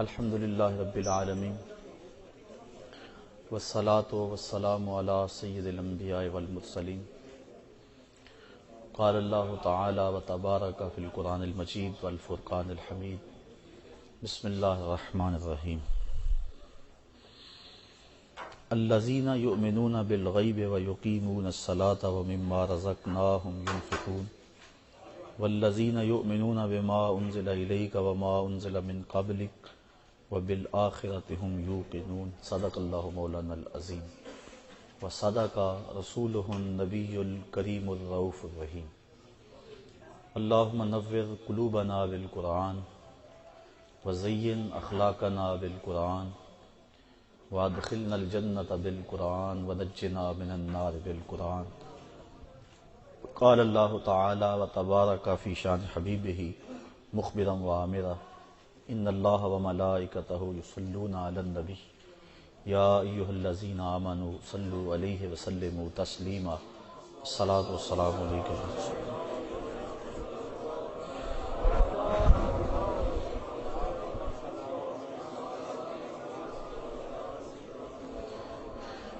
الحمدللہ رب العالمین والصلاة والسلام علی سید الانبیاء والمرسلین قال اللہ تعالی وتبارک فی القرآن المجید والفرقان الحمید بسم اللہ الرحمن الرحیم الذین یؤمنون بالغیب ویقیمون الصلاة ومما رزقناہم ينفقون والذین یؤمنون بما انزل الیک وما انزل من قبلک وبالآخرۃ هم یوقنون صدق اللہ مولانا العظیم وصدق رسولہ النبی الکریم الرؤوف الرحیم اللہم نور قلوبنا بالقرآن وزین اخلاقنا بالقرآن وادخلنا الجنۃ بالقرآن ونجنا من النار بالقرآن قال اللہ تعالی وتبارک فی شان حبیبہ مخبرا وآمرا ان اللہ وملائکتہ یصلون علی النبی یا ایہا الذین آمنوا صلوا علیہ وسلموا تسلیما الصلاۃ والسلام علیک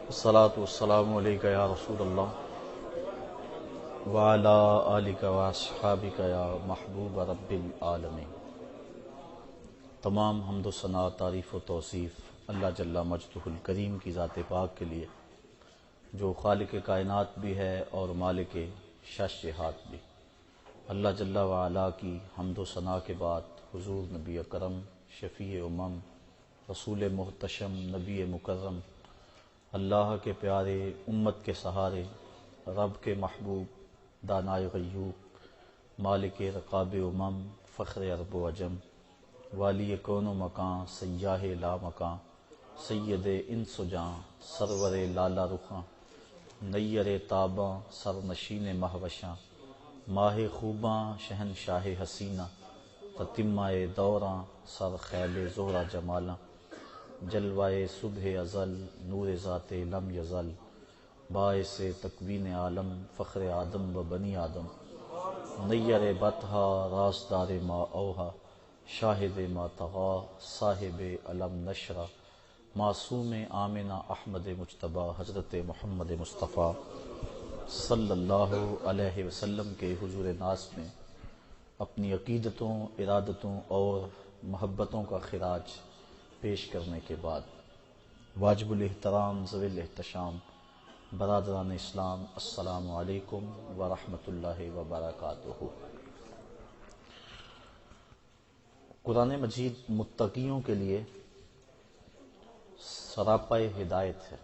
الصلاۃ والسلام علیک یا رسول اللہ وعلی آلک واصحابک یا محبوب رب العالمین۔ تمام حمد و ثنا، تعریف و توصیف اللہ جل مجدہ الکریم کی ذات پاک کے لیے، جو خالق کائنات بھی ہے اور مالک شش جہات بھی۔ اللہ جل وعلا کی حمد و ثنا کے بعد حضور نبی اکرم، شفیع امم، رسول محتشم، نبی مکرم، اللہ کے پیارے، امت کے سہارے، رب کے محبوب، دانائے غیوب، مالک رقاب امم، فخر عرب و عجم، والی کون و مکان، سیاہ لا مکان، سید انس و جاں، سرور لالا رخاں، نیر تاباں، سر نشین مہوشاں، ماہ خوباں، شہنشاہ حسینہ، تتمہ دوراں، سر خیل زہرہ جمالاں، جلوائے صبح ازل، نور ذات لم یزل، باعث تکوین عالم، فخر آدم و بنی آدم، نیر بطحا، رازدار ما اوہا، شاہد ما طغا، صاحب علم نشرہ، معصوم آمنہ احمد مجتبیٰ، حضرت محمد مصطفیٰ صلی اللہ علیہ وسلم کے حضور ناز میں اپنی عقیدتوں، ارادتوں اور محبتوں کا خراج پیش کرنے کے بعد، واجب الاحترام ذوی الاحتشام برادران اسلام، السلام علیکم ورحمۃ اللہ وبرکاتہ۔ قرآن مجید متقیوں کے لیے سراپا ہدایت ہے۔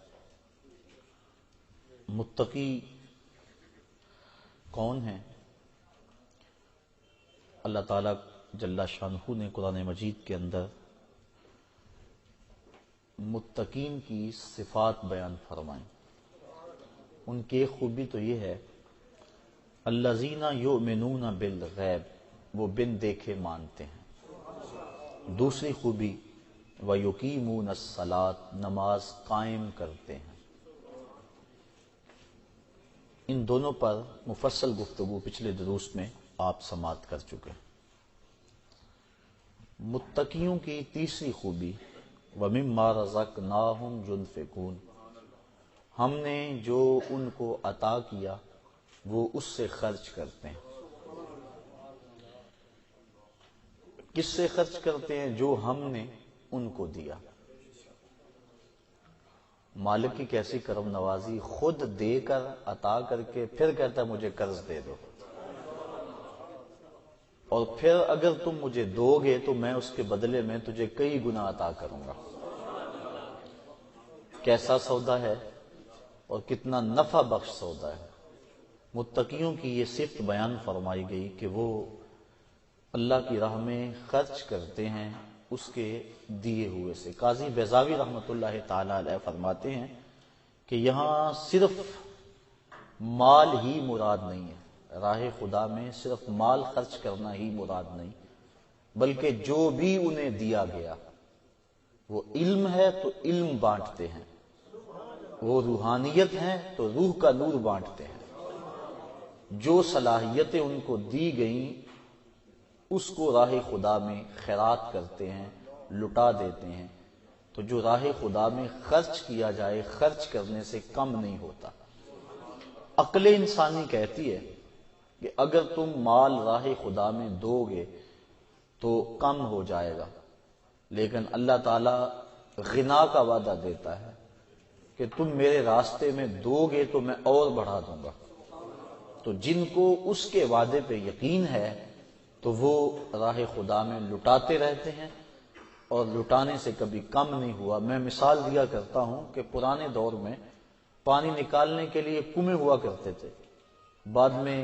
متقی کون ہیں؟ اللہ تعالیٰ جل شانہ نے قرآن مجید کے اندر متقین کی صفات بیان فرمائیں۔ ان کی خوبی تو یہ ہے، الذین یؤمنون بالغیب، وہ بن دیکھے مانتے ہیں۔ دوسری خوبی، وَيُقِيمُونَ الصَّلَاةَ، نماز قائم کرتے ہیں۔ ان دونوں پر مفصل گفتگو پچھلے دروس میں آپ سماعت کر چکے۔ متقیوں کی تیسری خوبی، وَمِمَّا رَزَقْنَاهُمْ يُنْفِقُونَ، ہم نے جو ان کو عطا کیا وہ اس سے خرچ کرتے ہیں۔ کس سے خرچ کرتے ہیں؟ جو ہم نے ان کو دیا۔ مالک کی کیسی کرم نوازی، خود دے کر، عطا کر کے پھر کہتا ہے مجھے قرض دے دو، اور پھر اگر تم مجھے دو گے تو میں اس کے بدلے میں تجھے کئی گنا عطا کروں گا۔ کیسا سودا ہے اور کتنا نفع بخش سودا ہے۔ متقیوں کی یہ صفت بیان فرمائی گئی کہ وہ اللہ کی راہ میں خرچ کرتے ہیں اس کے دیے ہوئے سے۔ قاضی بیضاوی رحمۃ اللہ تعالی علیہ فرماتے ہیں کہ یہاں صرف مال ہی مراد نہیں ہے، راہ خدا میں صرف مال خرچ کرنا ہی مراد نہیں، بلکہ جو بھی انہیں دیا گیا، وہ علم ہے تو علم بانٹتے ہیں، وہ روحانیت ہے تو روح کا نور بانٹتے ہیں، جو صلاحیتیں ان کو دی گئیں اس کو راہ خدا میں خیرات کرتے ہیں، لٹا دیتے ہیں، تو جو راہ خدا میں خرچ کیا جائے خرچ کرنے سے کم نہیں ہوتا۔ عقل انسانی کہتی ہے کہ اگر تم مال راہ خدا میں دو گے تو کم ہو جائے گا، لیکن اللہ تعالیٰ غنا کا وعدہ دیتا ہے کہ تم میرے راستے میں دو گے تو میں اور بڑھا دوں گا۔ تو جن کو اس کے وعدے پہ یقین ہے تو وہ راہ خدا میں لٹاتے رہتے ہیں، اور لٹانے سے کبھی کم نہیں ہوا۔ میں مثال دیا کرتا ہوں کہ پرانے دور میں پانی نکالنے کے لیے کنویں ہوا کرتے تھے، بعد میں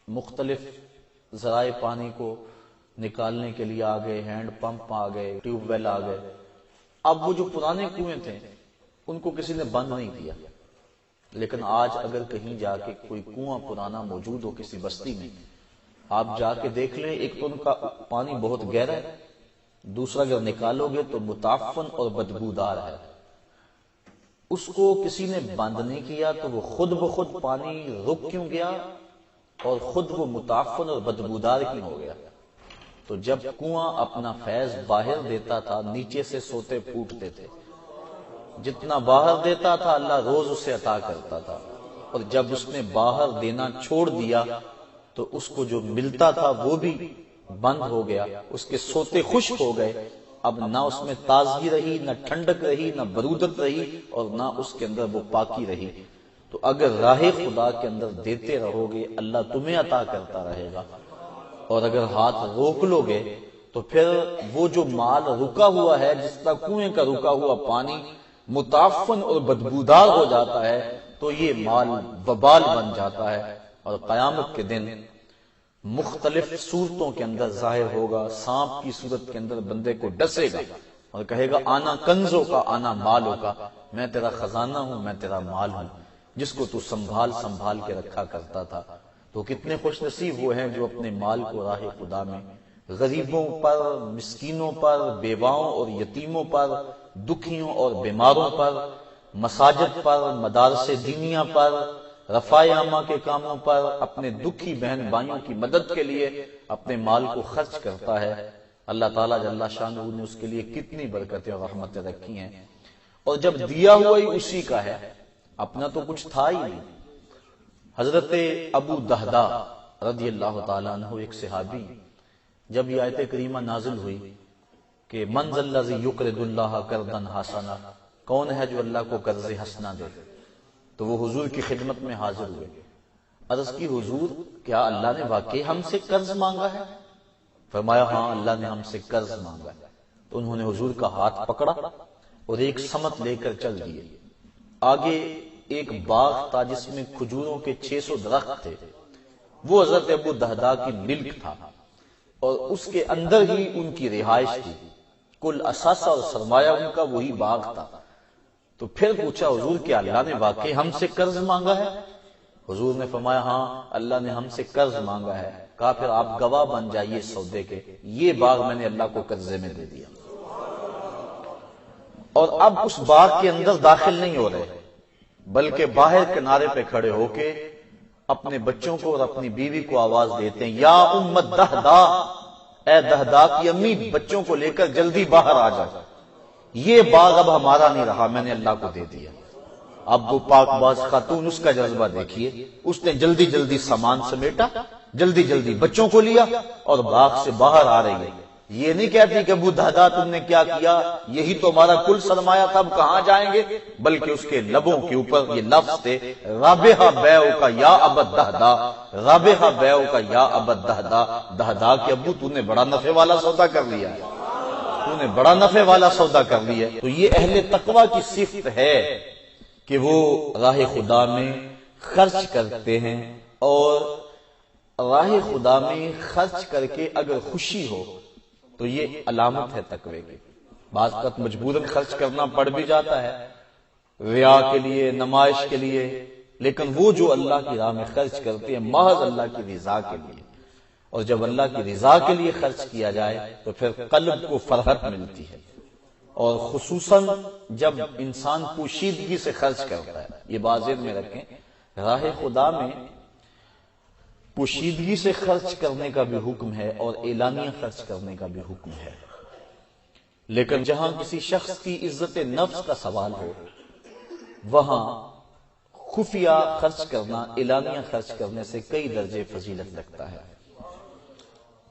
مختلف ذرائع پانی کو نکالنے کے لیے آ گئے، ہینڈ پمپ آ گئے، ٹیوب ویل آ گئے۔ اب وہ جو پرانے کنویں تھے ان کو کسی نے بند نہیں کیا، لیکن آج اگر کہیں جا کے کوئی کنواں پرانا موجود ہو کسی بستی میں، آپ جا کے دیکھ لیں، ایک تو ان کا پانی بہت گہرا ہے، دوسرا اگر نکالو گے تو متعفن اور بدبودار ہے۔ اس کو کسی نے بند نہیں کیا تو وہ خود بخود پانی رک کیوں گیا اور خود وہ متعفن اور بدبودار کیوں ہو گیا؟ تو جب کنواں اپنا فیض باہر دیتا تھا نیچے سے سوتے پھوٹتے تھے، جتنا باہر دیتا تھا اللہ روز اسے عطا کرتا تھا، اور جب اس نے باہر دینا چھوڑ دیا تو اس کو جو ملتا تھا وہ بھی بند ہو گیا، اس کے سوتے خشک ہو گئے، اب نہ اس میں تازگی رہی، نہ ٹھنڈک رہی، نہ برودت رہی، اور نہ اس کے اندر وہ پاکی رہی۔ تو اگر راہ خدا کے اندر دیتے رہو گے اللہ تمہیں عطا کرتا رہے گا، اور اگر ہاتھ روک لو گے تو پھر وہ جو مال رکا ہوا ہے، جس طرح کنویں کا رکا ہوا پانی متعفن اور بدبودار ہو جاتا ہے تو یہ مال وبال بن جاتا ہے، اور قیامت کے دن مختلف صورتوں کے اندر ظاہر ہوگا۔ سانپ کی صورت کے اندر بندے کو ڈسے گا اور کہے گا آنا کنزوں کا آنا مالوں کا، میں تیرا خزانہ ہوں، میں تیرا مال ہوں، جس کو تو سنبھال سنبھال کے رکھا کرتا تھا۔ تو کتنے خوش نصیب وہ ہیں جو اپنے مال کو راہ خدا میں غریبوں پر، مسکینوں پر، بیواؤں اور یتیموں پر، دکھیوں اور بیماروں پر، مساجد پر، مدارس دینیہ پر، رفاع عامہ کے کاموں پر، اپنے دکھی بہن بھائیوں کی مدد کے لیے اپنے مال کو خرچ کرتا ہے۔ اللہ تعالیٰ جل شانہ نے اس کے لیے کتنی برکتیں اور رحمتیں رکھی ہیں، اور جب دیا ہوا ہی اسی کا ہے، اپنا تو کچھ تھا ہی نہیں۔ حضرت ابو دہدا رضی اللہ تعالیٰ عنہ ایک صحابی، جب یہ آیت کریمہ نازل ہوئی کہ من ذا الذی یقرض اللہ قرضا حسنا، کون ہے جو اللہ کو قرض حسنا دے، تو وہ حضور کی خدمت میں حاضر ہوئے۔ عرض کی حضور کیا اللہ نے واقعی ہم سے قرض مانگا ہے؟ فرمایا ہاں اللہ نے ہم سے قرض مانگا ہے۔ تو انہوں نے حضور کا ہاتھ پکڑا اور ایک سمت لے کر چل دیے۔ آگے ایک باغ تھا جس میں کھجوروں کے 600 درخت تھے، وہ حضرت ابو دہدا کی ملک تھا، اور اس کے اندر ہی ان کی رہائش تھی، کل اثاثہ اور سرمایہ ان کا وہی باغ تھا۔ تو پھر پوچھا حضور کیا اللہ نے واقعی ہم سے قرض مانگا ہے؟ حضور نے فرمایا ہاں اللہ نے ہم سے قرض مانگا ہے۔ کہا پھر آپ گواہ بن جائیے سودے کے، یہ باغ میں نے اللہ کو قرضے میں دے دیا، اور اب اس باغ کے اندر داخل نہیں ہو رہے، بلکہ باہر کنارے پہ کھڑے ہو کے اپنے بچوں کو اور اپنی بیوی کو آواز دیتے ہیں یا ام دہدا، اے دہدا کی امی، بچوں کو لے کر جلدی باہر آ جا، یہ باغ اب ہمارا نہیں رہا، میں نے اللہ کو دے دیا۔ اب وہ پاک باز خاتون، اس کا جذبہ دیکھیے، اس نے جلدی جلدی سامان سمیٹا، جلدی جلدی بچوں کو لیا اور باغ سے باہر آ رہی ہے۔ یہ نہیں کہتی کہ ابو دہدا تم نے کیا کیا، یہی تو ہمارا کل سرمایہ تھا، اب کہاں جائیں گے، بلکہ اس کے لبوں کے اوپر یہ لفظ تھے رابحہ بیعو کا یا ابا دہدا، رابحہ بیعو کا یا ابا دہدا، دہدا کے ابو تو نے بڑا نفع والا سودا کر لیا، تو نے بڑا نفع والا سودا کر لیا۔ تو یہ اہل تقوی کی صفت ہے کہ وہ راہ خدا میں خرچ کرتے ہیں، اور راہ خدا میں خرچ کر کے اگر خوشی ہو تو یہ علامت ہے تقوی کی۔ بعض وقت مجبوراً خرچ کرنا پڑ بھی جاتا ہے، ریا کے لیے، نمائش کے لیے، لیکن وہ جو اللہ کی راہ میں خرچ کرتے ہیں محض اللہ کی رضا کے لیے، اور جب اللہ کی رضا کے لیے خرچ کیا جائے تو پھر قلب کو فرحت ملتی ہے، اور خصوصاً جب انسان پوشیدگی سے خرچ کرتا ہے۔ یہ بات ذہن میں رکھیں، راہ خدا میں پوشیدگی سے خرچ کرنے کا بھی حکم ہے اور اعلانیہ خرچ کرنے کا بھی حکم ہے۔ لیکن جہاں کسی شخص کی عزت نفس کا سوال ہو وہاں خفیہ خرچ کرنا اعلانیہ خرچ کرنے سے کئی درجے فضیلت رکھتا ہے،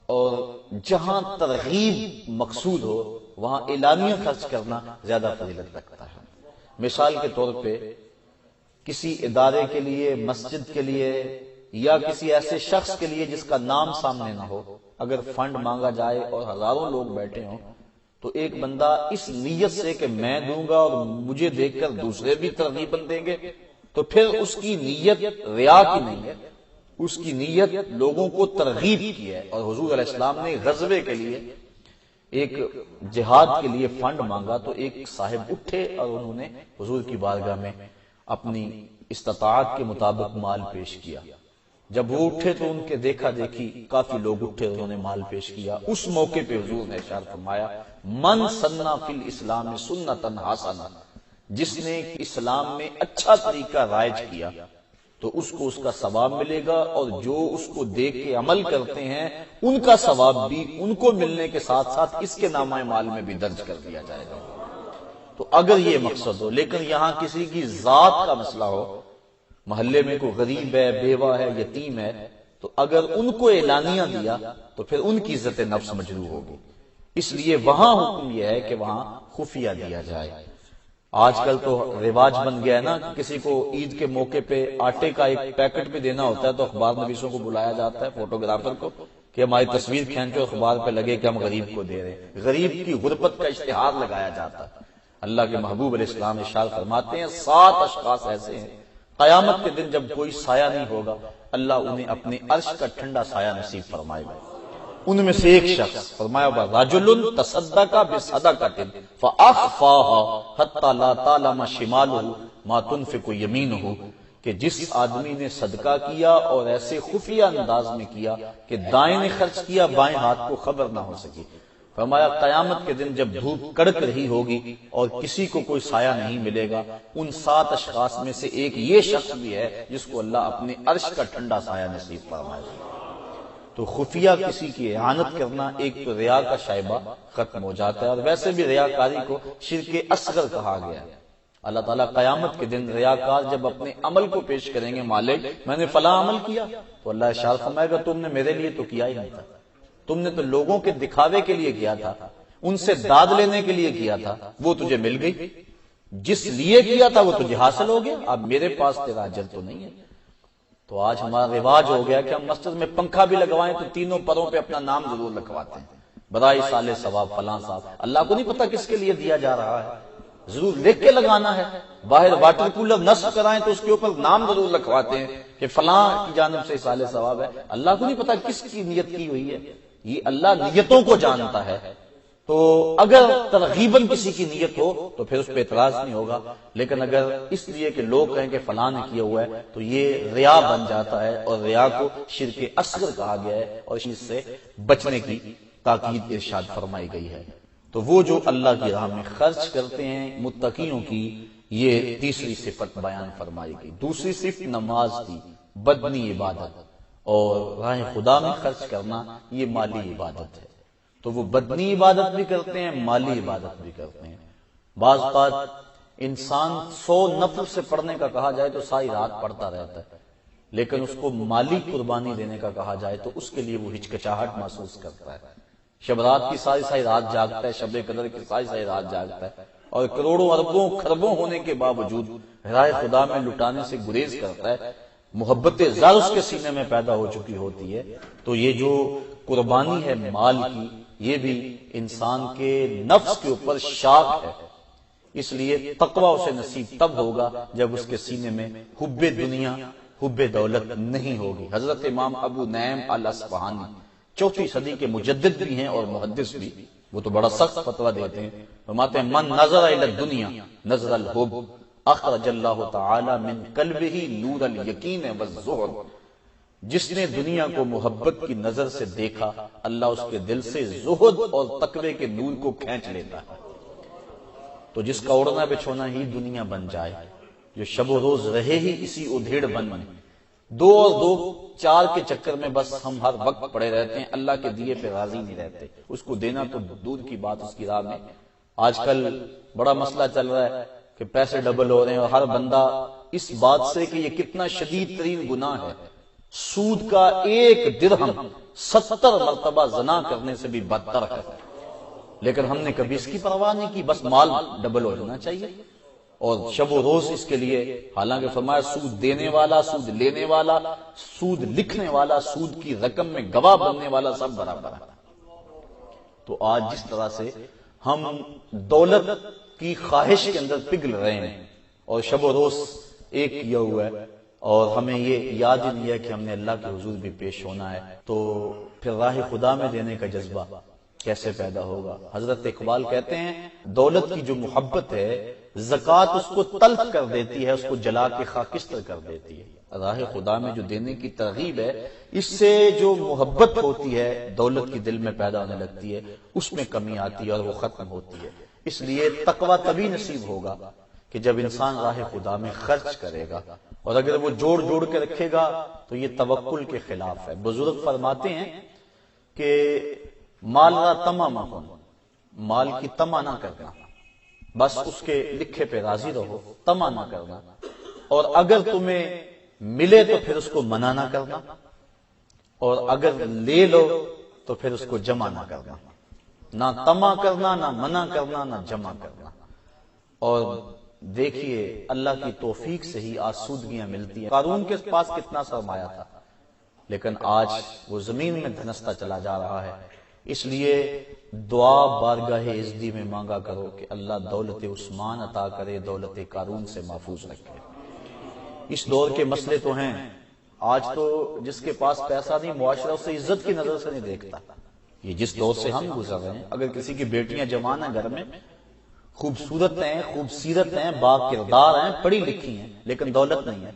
اور جہاں ترغیب مقصود ہو وہاں اعلانیہ خرچ کرنا زیادہ فضیلت رکھتا ہے۔ مثال کے طور پہ کسی ادارے کے لیے، مسجد کے لیے یا کسی ایسے شخص کے لیے جس کا نام سامنے نہ ہو، اگر فنڈ مانگا جائے اور ہزاروں لوگ بیٹھے ہوں تو ایک بندہ اس نیت سے کہ میں دوں گا اور مجھے دیکھ کر دوسرے بھی ترغیباً دیں گے، تو پھر اس کی نیت ریا کی نہیں ہے، اس کی نیت لوگوں کو ترغیب کی ہے۔ اور حضور علیہ السلام نے غزوے کے لیے، ایک جہاد کے لیے فنڈ مانگا تو ایک صاحب اٹھے اور انہوں نے حضور کی بارگاہ میں اپنی استطاعت کے مطابق مال پیش کیا۔ جب وہ اٹھے تو ان کے دیکھا دیکھی کافی لوگ اٹھے، انہوں نے مال پیش کیا۔ اس موقع پہ حضور نے ارشاد فرمایا من سنّا فی الاسلام سنتا حسنہ، جس نے اسلام میں اچھا طریقہ رائج کیا تو اس کو اس کا ثواب ملے گا، اور جو اس کو دیکھ کے عمل کرتے ہیں ان کا ثواب بھی ان کو ملنے کے ساتھ ساتھ اس کے نامہ مال میں بھی درج کر دیا جائے گا۔ تو اگر یہ مقصد ہو، لیکن یہاں کسی کی ذات کا مسئلہ ہو، محلے میں کوئی غریب ہے، بیوہ ہے، یتیم ہے، تو اگر ان کو اعلانیہ دیا تو پھر ان کی عزت نفس مجروح ہوگی، اس لیے وہاں حکم یہ ہے کہ وہاں خفیہ دیا جائے۔ آج کل تو رواج بن گیا ہے نا کہ کسی کو عید کے موقع پہ آٹے کا ایک پیکٹ بھی دینا ہوتا ہے تو اخبار نویسوں کو بلایا جاتا ہے، فوٹوگرافر کو، کہ ہماری تصویر کھینچو اخبار پہ لگے کہ ہم غریب کو دے رہے ہیں۔ غریب کی غربت کا اشتہار لگایا جاتا ہے۔ اللہ کے محبوب علیہ السلام ارشاد فرماتے ہیں 7 اشخاص ایسے ہیں قیامت کے دن جب کوئی سایہ نہیں ہوگا اللہ انہیں اپنے عرش کا ٹھنڈا سایہ نصیب فرمائے گا۔ ان میں سے ایک شخص فرمایا رجل تصدق بصدقۃ فاخفاها حتى لا تعلم شماله ما تنفق يمينه، کہ جس آدمی نے صدقہ کیا اور ایسے خفیہ انداز میں کیا کہ دائیں نے خرچ کیا بائیں ہاتھ کو خبر نہ ہو سکی۔ فرمایا قیامت کے دن جب دھوپ کڑک رہی ہوگی اور کسی کو کوئی سایہ نہیں ملے گا، ان 7 اشخاص میں سے ایک یہ شخص بھی ہے جس کو اللہ اپنے عرش کا ٹھنڈا سایہ نصیب فرمائے گا۔ تو خفیہ کسی کی اعانت کرنا ایک تو ریا کا شائبہ ختم ہو جاتا ہے، اور ویسے بھی ریاکاری کو شرک اصغر کہا گیا ہے۔ اللہ تعالیٰ قیامت کے دن ریاکار جب اپنے عمل کو پیش کریں گے، مالک میں نے فلاں عمل کیا، تو اللہ ارشاد فرمائے گا تم نے میرے لیے تو کیا ہی نہیں تھا، تم نے تو لوگوں کے دکھاوے کے لیے کیا تھا، ان سے داد لینے کے لیے کیا تھا، وہ تجھے مل گئی، جس لیے کیا تھا وہ تجھے حاصل ہو گیا، اب میرے پاس تیرا اجر تو نہیں ہے۔ تو آج ہمارا رواج ہو گیا کہ ہم مسجد میں پنکھا بھی لگوائیں تو تینوں پروں پہ اپنا نام ضرور لکھواتے ہیں، برائی سال ثواب فلاں صاحب۔ اللہ کو نہیں پتا کس کے لیے دیا جا رہا ہے، ضرور لکھ کے لگانا ہے۔ باہر واٹر کولر نصب کرائیں تو اس کے اوپر نام ضرور لکھواتے ہیں کہ فلاں کی جانب سے سال ثواب ہے۔ اللہ کو نہیں پتا کس کی نیت کی ہوئی ہے، یہ اللہ نیتوں کو جانتا ہے۔ تو اگر ترغیباً کسی کی نیت ہو تو پھر اس پہ اعتراض نہیں ہوگا، لیکن اگر اس لیے کہ لوگ کہیں کہ فلاں نے کیا ہوا ہے تو یہ ریا بن جاتا ہے، اور ریا کو شرک اصغر کہا گیا ہے، اور اس سے بچنے کی تاکید ارشاد فرمائی گئی ہے۔ تو وہ جو اللہ کی راہ میں خرچ کرتے ہیں متقیوں کی، یہ تیسری صفت بیان فرمائی گئی۔ دوسری صفت نماز کی، بدنی عبادت، اور راہ خدا میں خرچ کرنا یہ مالی عبادت ہے۔ تو وہ بدنی عبادت بھی کرتے ہیں، مالی عبادت بھی کرتے ہیں۔ بعض اوقات انسان 100 نفل سے پڑھنے کا کہا جائے تو ساری رات پڑھتا رہتا ہے، لیکن اس کو مالی قربانی دینے کا کہا جائے تو اس کے لیے وہ ہچکچاہٹ محسوس کرتا ہے۔ شب رات کی ساری رات جاگتا ہے، شب قدر کی ساری رات جاگتا ہے، اور کروڑوں اربوں خربوں ہونے کے باوجود راہ خدا میں لٹانے سے گریز کرتا ہے، محبت زر اس کے سینے میں پیدا ہو چکی ہوتی ہے۔ تو یہ جو قربانی ہے مال کی، یہ بھی انسان کے نفس کے اوپر شاق ہے، اس لیے تقوی اسے نصیب تب ہوگا جب اس کے سینے میں حب دنیا، حب دولت نہیں ہوگی۔ حضرت امام ابو نعیم الاصفہانی 4 صدی کے مجدد بھی ہیں اور محدث بھی، وہ تو بڑا سخت فتویٰ دیتے ہیں، فرماتے ہیں من نظر الی الدنیا نظر الحب اخرج اللہ تعالی من قلبہ نور الیقین والزہد، جس نے دنیا کو محبت کی نظر سے دیکھا اللہ اس کے دل سے زہد اور تقوی کے نور کو کھینچ لیتا ہے۔ تو جس کا اڑنا بچھونا ہی دنیا بن جائے، جو شب و روز رہے ہی اسی ادھیڑ بن میں، 2 اور 2 4 کے چکر میں بس ہم ہر وقت پڑے رہتے ہیں، اللہ کے دیے پہ راضی نہیں رہتے، اس کو دینا تو دور کی بات، اس کی راہ میں آج کل بڑا مسئلہ چل رہا ہے کہ پیسے ڈبل ہو رہے ہیں، اور ہر بندہ اس بات سے کہ یہ کتنا شدید ترین گناہ ہے، سود کا ایک درہم 70 مرتبہ زنا کرنے سے بھی بدتر ہے، لیکن ہم نے کبھی اس کی پرواہ نہیں کی، بس مال ڈبل ہو جانا چاہیے اور شب و روز اس کے لیے، حالانکہ فرمایا سود دینے والا، سود لینے والا، سود لکھنے والا، سود کی رقم میں گواہ بننے والا سب برابر ہے۔ تو آج جس طرح سے ہم دولت کی خواہش کے اندر پگھل رہے ہیں اور شب و روز ایک کیا ہوا ہے، اور ہمیں یہ یاد ہی نہیں ہے کہ ہم نے اللہ کے حضور بھی پیش ہونا ہے، تو پھر راہ خدا میں دینے کا جذبہ کیسے پیدا ہوگا؟ حضرت اقبال کہتے ہیں دولت کی جو محبت ہے زکوٰۃ اس کو تلخ کر دیتی ہے، اس کو جلا کے خاکستر کر دیتی ہے۔ راہ خدا میں جو دینے کی ترغیب ہے، اس سے جو محبت ہوتی ہے دولت کی دل میں پیدا ہونے لگتی ہے، اس میں کمی آتی ہے اور وہ ختم ہوتی ہے۔ اس لیے تقویٰ تبھی نصیب ہوگا کہ جب انسان راہ خدا میں خرچ کرے گا، اور اگر وہ جوڑ جوڑ کے رکھے گا تو یہ توکل کے خلاف ہے۔ بزرگ فرماتے ہیں کہ مال را طمع مکن، مال کی طمع نہ کرنا، بس اس کے لکھے پہ راضی رہو، طمع نہ کرنا، اور اگر تمہیں ملے تو پھر اس کو منع نہ کرنا، اور اگر لے لو تو پھر اس کو جمع نہ کرنا، نہ طمع کرنا، نہ منع کرنا، نہ جمع کرنا۔ اور دیکھیے اللہ کی توفیق سے ہی آسودگیاں ملتی ہیں۔ قارون کے پاس کتنا سرمایہ تھا، لیکن آج وہ زمین میں دھنستا چلا جا رہا ہے۔ اس لیے دعا بارگاہ عزدی میں مانگا کرو کہ اللہ دولت عثمان عطا کرے، دولت قارون سے محفوظ رکھے۔ اس دور کے مسئلے تو ہیں، آج تو جس کے پاس پیسہ نہیں معاشرہ اسے عزت کی نظر سے نہیں دیکھتا۔ یہ جس دور سے ہم گزر رہے ہیں، اگر کسی کی بیٹیاں جوان ہیں گھر میں، خوبصورت ہیں، خوبصیرت ہیں، با کردار ہیں، پڑھی لکھی ہیں، لیکن دولت نہیں ہے،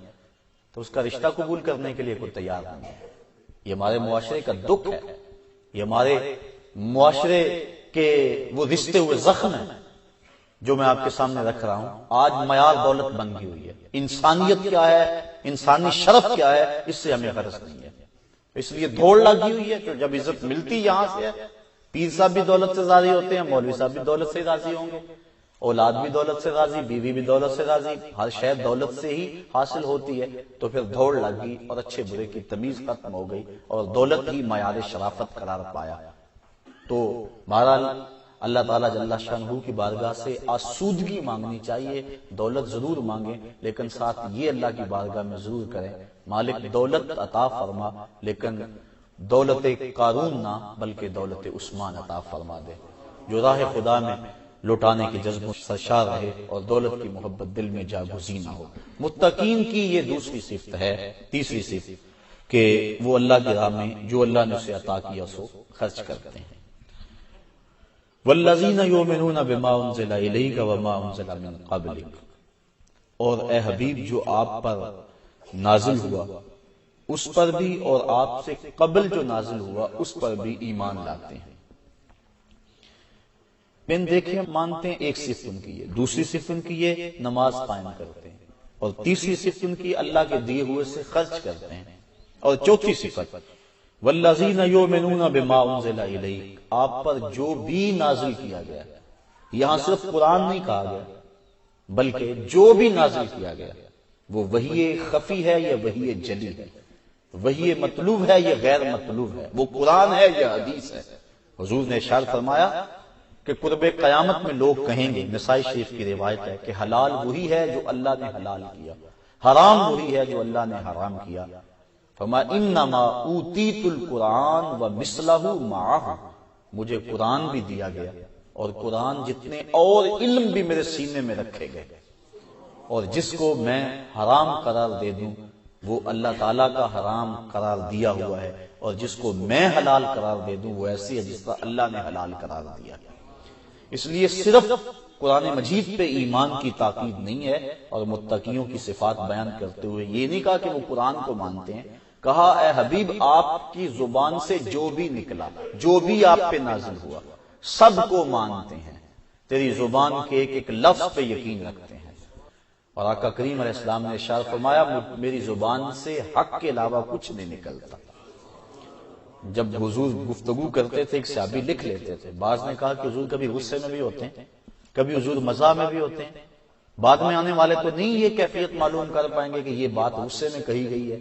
تو اس کا رشتہ قبول کرنے کے لیے کوئی تیار نہیں ہے۔ یہ ہمارے معاشرے کا دکھ ہے، یہ ہمارے معاشرے کے وہ رشتے ہوئے زخم ہیں جو میں آپ کے سامنے رکھ رہا ہوں۔ آج معیار دولت بن گئی ہوئی ہے، انسانیت کیا ہے، انسانی شرف کیا ہے، اس سے ہمیں غرض نہیں ہے۔ اس لیے دوڑ لگی ہوئی ہے کہ جب عزت ملتی یہاں سے ہے، پیر صاحب بھی دولت سے راضی ہوتے ہیں، مولوی صاحب بھی دولت سے راضی ہوں گے، اولاد بھی دولت سے راضی، بیوی بھی دولت سے راضی، ہر شے دولت سے ہی حاصل ہوتی ہے، تو پھر دوڑ لگ گئی اور اچھے برے کی تمیز ختم ہو گئی اور دولت ہی معیار شرافت قرار پایا۔ تو بہرحال اللہ تعالیٰ جل شانہ کی بارگاہ سے آسودگی مانگنی چاہیے، دولت ضرور مانگیں، لیکن ساتھ یہ اللہ کی بارگاہ میں ضرور کریں مالک دولت عطا فرما، لیکن دولت قارون نہ بلکہ دولت عثمان عطا فرما دے، جو راہ خدا میں لوٹانے کی جذب سرشار رہے اور دولت کی محبت دل میں جاگزین نہ ہو۔ متقین کی یہ دوسری صفت ہے۔ تیسری صفت کہ وہ اللہ کی راہ میں جو اللہ نے اسے عطا کیا سو خرچ کرتے ہیں۔ والذین یؤمنون بما انزل الیک وما انزل من قبلک، اور اے حبیب جو آپ پر نازل ہوا اس پر بھی اور آپ سے قبل جو نازل ہوا اس پر بھی ایمان لاتے ہیں۔ پھر دیکھیں مانتے ہیں ایک صفت ان کی ہے، دوسری صفت ان کی ہے نماز قائم کرتے ہیں، اور تیسری صفت ان کی اللہ کے دیے ہوئے سے خرچ کرتے ہیں، اور چوتھی صفت والذین یؤمنون بما انزل الیک، آپ پر جو بھی نازل کیا گیا، یہاں صرف قرآن نہیں کہا گیا بلکہ جو بھی نازل کیا گیا وہ وحی خفی ہے یا وحی جلی ہے، وحی مطلوب ہے یا غیر مطلوب ہے، وہ قرآن ہے یا حدیث ہے۔ حضور نے ارشاد فرمایا کہ قرب قیامت میں لوگ کہیں گے، نسائی شریف کی روایت ہے کہ حلال وہی ہے جو اللہ نے حلال کیا، حرام وہی ہے جو اللہ نے حرام کیا۔ فرمایا انما اوتیت القرآن ومثلہ معہ، مجھے قرآن بھی دیا گیا اور قرآن جتنے اور علم بھی میرے سینے میں رکھے گئے، اور جس کو میں حرام قرار دے دوں وہ اللہ تعالیٰ کا حرام قرار دیا ہوا ہے، اور جس کو میں حلال قرار دے دوں وہ ایسی ہے جس کا اللہ نے حلال قرار دیا۔ اس لیے صرف قرآن مجید پہ ایمان کی تاکید نہیں ہے، اور متقیوں کی صفات بیان کرتے ہوئے یہ نہیں کہا کہ وہ قرآن کو مانتے ہیں، کہا اے حبیب آپ کی زبان سے جو بھی نکلا، جو بھی آپ پہ نازل ہوا، سب کو مانتے ہیں، تیری زبان کے ایک ایک لفظ پہ یقین رکھتے ہیں۔ اور آقا کریم علیہ السلام نے ارشاد فرمایا میری زبان سے حق کے علاوہ کچھ نہیں نکلتا۔ جب حضور گفتگو کرتے تھے ایک صحابی لکھ لیتے تھے، بعض نے کہا کہ حضور کبھی غصے میں بھی ہوتے ہیں، کبھی حضور مزاح میں بھی ہوتے ہیں، بعد میں آنے والے تو نہیں یہ کیفیت معلوم کر پائیں گے کہ یہ بات غصے میں کہی گئی ہے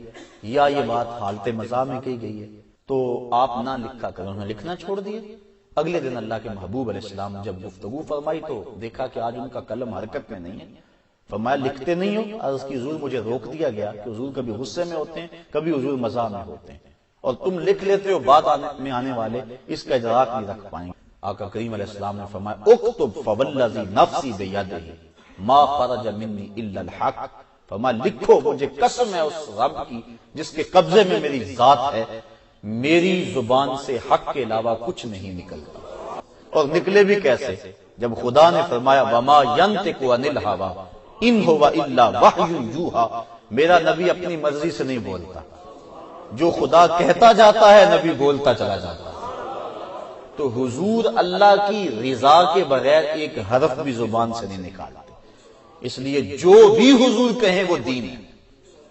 یا یہ بات حالت مزاح میں کہی گئی ہے، تو آپ نہ لکھا کریں۔ انہوں نے لکھنا چھوڑ دیا۔ اگلے دن اللہ کے محبوب علیہ السلام جب گفتگو فرمائی تو دیکھا کہ آج ان کا قلم حرکت میں نہیں ہے۔ فرمایا لکھتے نہیں ہو؟ عرض کی حضور مجھے روک دیا گیا کہ حضور کبھی غصے میں ہوتے ہیں، کبھی حضور مزاح میں ہوتے ہیں، اور تم لکھ لیتے ہو، بعد میں آنے والے اس کا ادراک نہیں رکھ پائیں گے۔ آقا کریم علیہ السلام نے فرمایا اکتب فوالذی نفسی بیدہ ما خرج منی الا الحق، فرمایا لکھو مجھے قسم ہے اس رب کی جس کے قبضے میں میری ذات ہے، میری زبان سے حق کے علاوہ کچھ نہیں نکلتا۔ اور نکلے بھی کیسے؟ جب خدا نے فرمایا وما ینطق عن الہوی ان هو الا وحی یوحی، میرا نبی اپنی مرضی سے نہیں بولتا، جو خدا کہتا جاتا ہے نبی بولتا چلا جاتا ہے۔ تو حضور اللہ کی رضا کے بغیر ایک حرف بھی زبان سے نہیں نکالتے، اس لیے جو بھی حضور کہیں وہ دین ہے۔